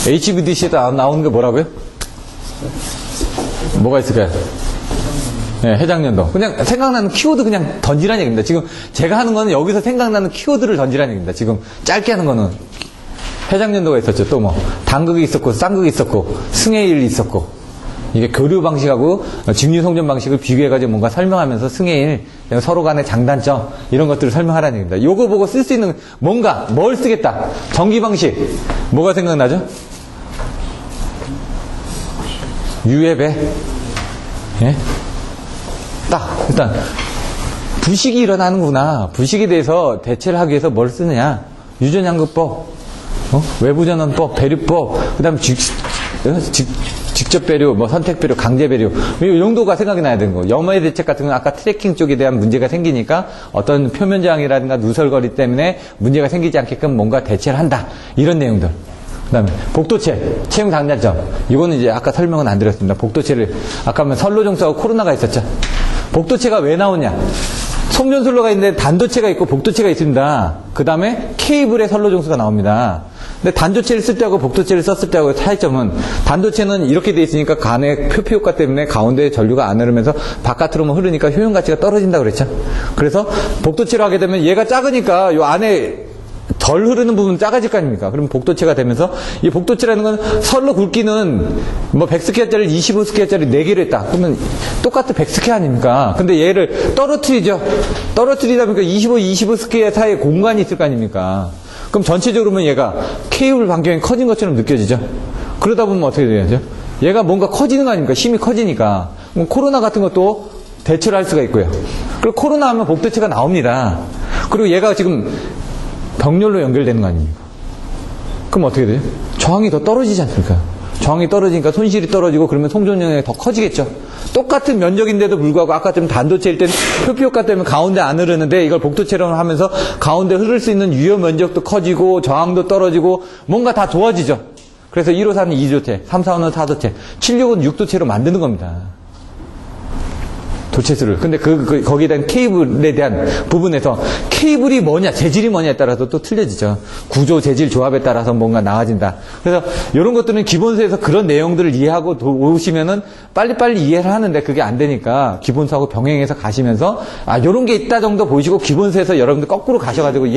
HVDC에 나오는 게 뭐라고요? 뭐가 있을까요? 네, 해장년도. 그냥 생각나는 키워드 그냥 던지라는 얘기입니다. 지금 제가 하는 거는 여기서 생각나는 키워드를 던지라는 얘기입니다. 지금 짧게 하는 거는 해장년도가 있었죠. 또 뭐 단극이 있었고 쌍극이 있었고 승해일이 있었고 이게 교류 방식하고 직류성전 방식을 비교해가지고 뭔가 설명하면서 승해일 서로 간의 장단점 이런 것들을 설명하라는 얘기입니다. 요거 보고 쓸 수 있는 뭔가 뭘 쓰겠다. 전기 방식 뭐가 생각나죠? 유의 배. 예? 딱 일단 부식이 일어나는구나. 부식에 대해서 대체를 하기 위해서 뭘 쓰느냐. 유전양극법, 외부전원법, 배류법, 그 다음에 직접 배류, 뭐 선택 배류, 강제 배류 이 정도가 생각이 나야 되는 거. 염화의 대책 같은 건 아까 트래킹 쪽에 대한 문제가 생기니까 어떤 표면 저항이라든가 누설거리 때문에 문제가 생기지 않게끔 뭔가 대체를 한다. 이런 내용들. 그 다음에 복도체, 채용 장단점. 이거는 이제 아까 설명은 안 드렸습니다. 복도체를 아까 하면 선로정수하고 코로나가 있었죠. 복도체가 왜 나오냐? 송전선로가 있는데 단도체가 있고 복도체가 있습니다. 그 다음에 케이블의 선로정수가 나옵니다. 근데 단도체를 쓸 때하고 복도체를 썼을 때하고 차이점은 단도체는 이렇게 돼 있으니까 간의 표피 효과 때문에 가운데 전류가 안 흐르면서 바깥으로만 흐르니까 효용 가치가 떨어진다고 그랬죠. 그래서 복도체로 하게 되면 얘가 작으니까 요 안에 덜 흐르는 부분은 작아질 거 아닙니까? 그럼 복도체가 되면서 이 복도체라는 건 선로 굵기는 뭐 100스퀘어짜리 25스퀘어짜리 4개를 했다. 그러면 똑같은 100스퀘어 아닙니까? 근데 얘를 떨어뜨리죠. 떨어뜨리다 보니까 25스퀘어 사이에 공간이 있을 거 아닙니까? 그럼 전체적으로 보면 얘가 케이블 반경이 커진 것처럼 느껴지죠. 그러다 보면 어떻게 되죠? 얘가 뭔가 커지는 거 아닙니까? 힘이 커지니까. 그럼 코로나 같은 것도 대처를 할 수가 있고요. 그리고 코로나 하면 복도체가 나옵니다. 그리고 얘가 지금 병렬로 연결되는 거 아닙니까? 그럼 어떻게 돼요? 저항이 더 떨어지지 않습니까? 저항이 떨어지니까 손실이 떨어지고 그러면 송전력이 더 커지겠죠. 똑같은 면적인데도 불구하고 아까 좀 단도체일 때는 표피 효과 때문에 가운데 안 흐르는데 이걸 복도체로 하면서 가운데 흐를 수 있는 유효 면적도 커지고 저항도 떨어지고 뭔가 다 좋아지죠. 그래서 1호사는 2도체, 3, 4호는 4도체, 7, 6은 6도체로 만드는 겁니다. 도체수를. 근데 거기에 대한 케이블에 대한 부분에서 케이블이 뭐냐, 재질이 뭐냐에 따라서 또 틀려지죠. 구조, 재질, 조합에 따라서 뭔가 나아진다. 그래서 이런 것들은 기본서에서 그런 내용들을 이해하고 오시면은 빨리빨리 이해를 하는데 그게 안 되니까 기본서하고 병행해서 가시면서 요런 게 있다 정도 보시고 기본서에서 여러분들 거꾸로 가셔가지고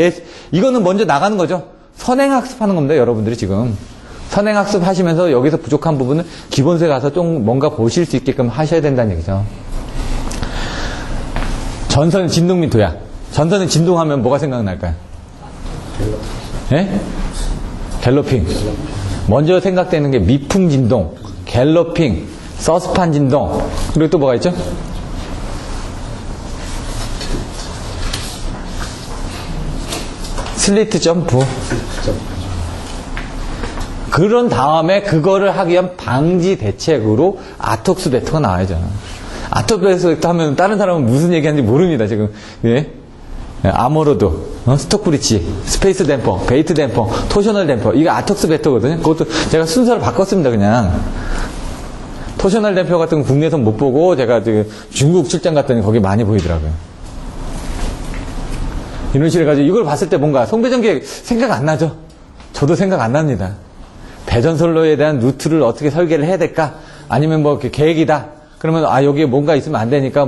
이거는 먼저 나가는 거죠. 선행학습 하는 겁니다, 여러분들이 지금. 선행학습 하시면서 여기서 부족한 부분은 기본서에 가서 좀 뭔가 보실 수 있게끔 하셔야 된다는 얘기죠. 전선 진동 및 도약. 전선은 진동하면 뭐가 생각날까요? 예? 갤로핑. 먼저 생각되는 게 미풍 진동, 갤로핑, 서스판 진동. 그리고 또 뭐가 있죠? 슬리트 점프. 그런 다음에 그거를 하기 위한 방지 대책으로 아톡스 벡터가 나와야죠. 아톡스 벡터 하면 다른 사람은 무슨 얘기하는지 모릅니다, 지금. 예? 아모로드, 스톡 브리치, 스페이스 댐퍼, 베이트 댐퍼, 토셔널 댐퍼. 이게 아톡스 벡터거든요. 그것도 제가 순서를 바꿨습니다, 그냥. 토셔널 댐퍼 같은 건 국내에서 못 보고 제가 중국 출장 갔더니 거기 많이 보이더라고요. 이런 식으로 해가지고 이걸 봤을 때 뭔가 송배전기 생각 안 나죠? 저도 생각 안 납니다. 배전선로에 대한 루트를 어떻게 설계를 해야 될까? 아니면 뭐 계획이다. 그러면 여기에 뭔가 있으면 안 되니까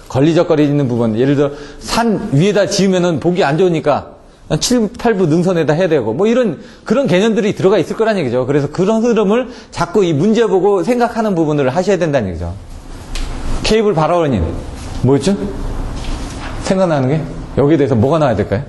걸리적거리는 부분, 예를 들어 산 위에다 지으면은 보기 안 좋으니까 7, 8부 능선에다 해야 되고 그런 개념들이 들어가 있을 거란 얘기죠. 그래서 그런 흐름을 자꾸 이 문제 보고 생각하는 부분을 하셔야 된다는 얘기죠. 케이블 발화원인 뭐였죠? 생각나는 게 여기에 대해서 뭐가 나와야 될까요?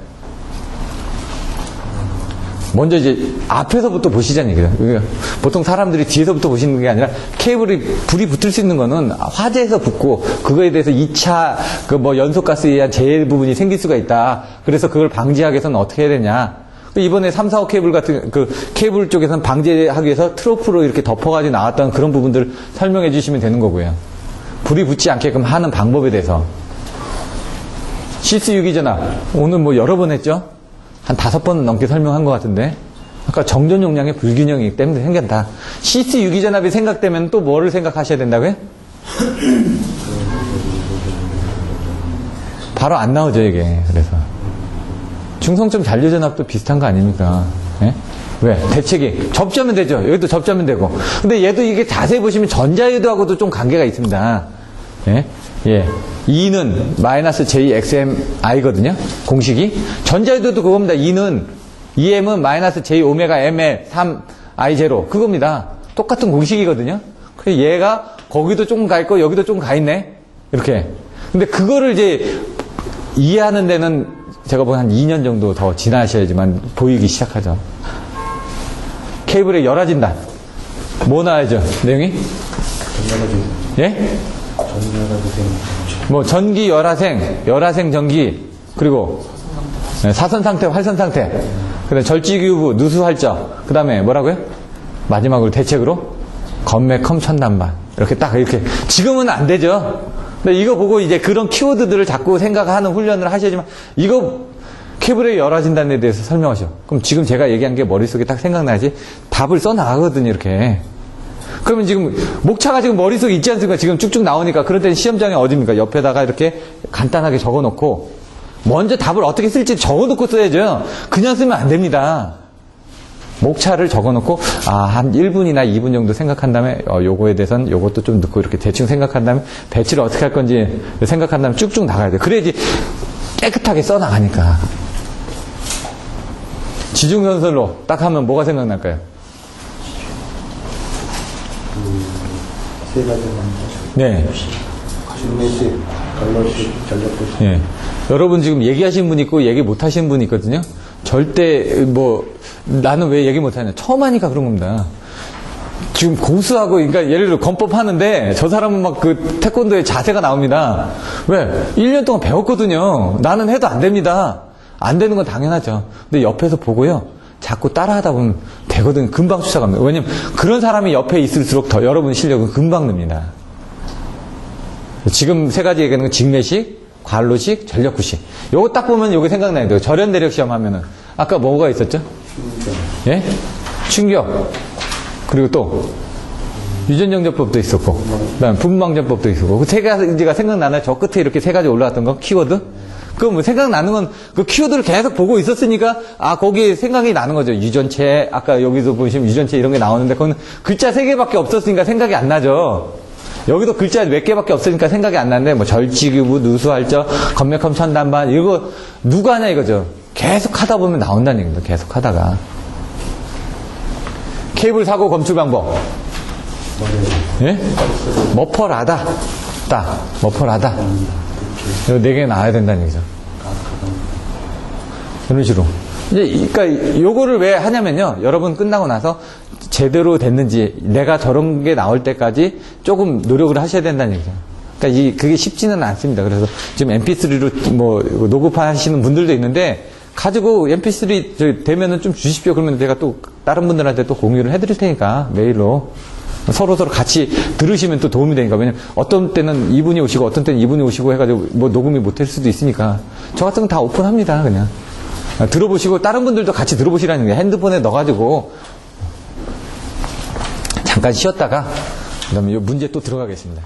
먼저 이제 앞에서부터 보시자는 얘기죠. 그러니까 보통 사람들이 뒤에서부터 보시는 게 아니라 케이블이 불이 붙을 수 있는 거는 화재에서 붙고 그거에 대해서 2차 연소가스에 의한 재해 부분이 생길 수가 있다. 그래서 그걸 방지하기 위해서는 어떻게 해야 되냐. 이번에 3, 4호 케이블 같은 케이블 쪽에서는 방지하기 위해서 트로프로 이렇게 덮어가지고 나왔던 그런 부분들을 설명해 주시면 되는 거고요. 불이 붙지 않게끔 하는 방법에 대해서. 실수 유기전압. 오늘 여러 번 했죠? 한 5번 넘게 설명한 것 같은데. 아까 정전 용량의 불균형이기 때문에 생긴다. 시스 유기전압이 생각되면 또 뭐를 생각하셔야 된다고요? 바로 안 나오죠, 이게. 그래서. 중성점 잔류전압도 비슷한 거 아닙니까? 예? 왜? 대책이. 접점은 되죠. 여기도 접점은 되고. 근데 얘도 이게 자세히 보시면 전자유도하고도 좀 관계가 있습니다. 예? 예. E는 마이너스 JXMI거든요. 공식이. 전자유도도 그겁니다. Em은 마이너스 J 오메가 ML 3I0. 그겁니다. 똑같은 공식이거든요. 그래서 얘가 거기도 조금 가 있고 여기도 조금 가 있네. 이렇게. 근데 그거를 이제 이해하는 데는 제가 보기엔 한 2년 정도 더 지나셔야지만 보이기 시작하죠. 케이블에 열화진단. 뭐 나와야죠? 내용이? 예? 뭐 전기 열화생 전기, 그리고 사선 상태, 활선 상태, 그다음에 절지규부, 누수활적, 그 다음에 뭐라고요? 마지막으로 대책으로 건매컴 천단반. 이렇게 딱 이렇게. 지금은 안 되죠. 근데 이거 보고 이제 그런 키워드들을 자꾸 생각하는 훈련을 하셔야지만, 이거 케이블에 열화진단에 대해서 설명하셔. 그럼 지금 제가 얘기한 게 머릿속에 딱 생각나지? 답을 써나가거든요, 이렇게. 그러면 지금 목차가 지금 머릿속에 있지 않습니까? 지금 쭉쭉 나오니까. 그럴 때는 시험장에 어딥니까? 옆에다가 이렇게 간단하게 적어놓고 먼저 답을 어떻게 쓸지 적어놓고 써야죠. 그냥 쓰면 안 됩니다. 목차를 적어놓고 한 1분이나 2분 정도 생각한 다음에 요거에 대해서는 요것도 좀 넣고 이렇게 대충 생각한 다음에 배치를 어떻게 할 건지 생각한 다음에 쭉쭉 나가야 돼요. 그래야지 깨끗하게 써나가니까. 지중선설로 딱 하면 뭐가 생각날까요? 세 가지만. 네. 중매식, 걸러식, 전력도식. 예. 여러분 지금 얘기하신 분 있고 얘기 못 하신 분 있거든요. 절대 나는 왜 얘기 못 하냐. 처음 하니까 그런 겁니다. 지금 고수하고, 그러니까 예를 들어 건법 하는데 저 사람은 막 그 태권도의 자세가 나옵니다. 왜? 1년 동안 배웠거든요. 나는 해도 안 됩니다. 안 되는 건 당연하죠. 근데 옆에서 보고요. 자꾸 따라하다 보면 되거든요. 금방 쫓아갑니다. 왜냐면 그런 사람이 옆에 있을수록 더 여러분 실력은 금방 늡니다. 지금 세 가지 얘기하는 건 직매식, 관로식, 전력구식. 요거 딱 보면 요게 생각나야 돼요. 절연대력 시험 하면은. 아까 뭐가 있었죠? 예? 충격. 그리고 또, 유전정전법도 있었고, 그 다음 분방전법도 있었고. 그 세 가지가 생각나나요? 저 끝에 이렇게 세 가지 올라왔던 거? 키워드? 그럼 뭐 생각나는 건 그 키워드를 계속 보고 있었으니까, 거기 생각이 나는 거죠. 유전체, 아까 여기서 보시면 유전체 이런 게 나오는데, 그건 글자 3개밖에 없었으니까 생각이 안 나죠. 여기도 글자 몇 개밖에 없으니까 생각이 안 나는데, 뭐 절지규부, 누수활적, 건매컴 천단반, 이거 누가 하냐 이거죠. 계속 하다 보면 나온다는 얘기입니다. 계속 하다가. 케이블 사고 검출 방법. 예? 머퍼라다. 딱. 머퍼라다. 이거 4개 나와야 된다는 얘기죠. 이런 식으로. 이제, 그러니까, 요거를 왜 하냐면요. 여러분 끝나고 나서 제대로 됐는지, 내가 저런 게 나올 때까지 조금 노력을 하셔야 된다는 얘기죠. 그러니까 그게 쉽지는 않습니다. 그래서 지금 MP3로 녹음하시는 분들도 있는데, 가지고 MP3 되면은 좀 주십시오. 그러면 제가 또 다른 분들한테 또 공유를 해드릴 테니까, 메일로. 서로 같이 들으시면 또 도움이 되니까. 왜냐면 어떤 때는 이분이 오시고 어떤 때는 이분이 오시고 해가지고 녹음이 못 될 수도 있으니까. 저 같은 건 다 오픈합니다. 그냥. 들어보시고 다른 분들도 같이 들어보시라는 거예요. 핸드폰에 넣어가지고 잠깐 쉬었다가 그다음에 이 문제 또 들어가겠습니다.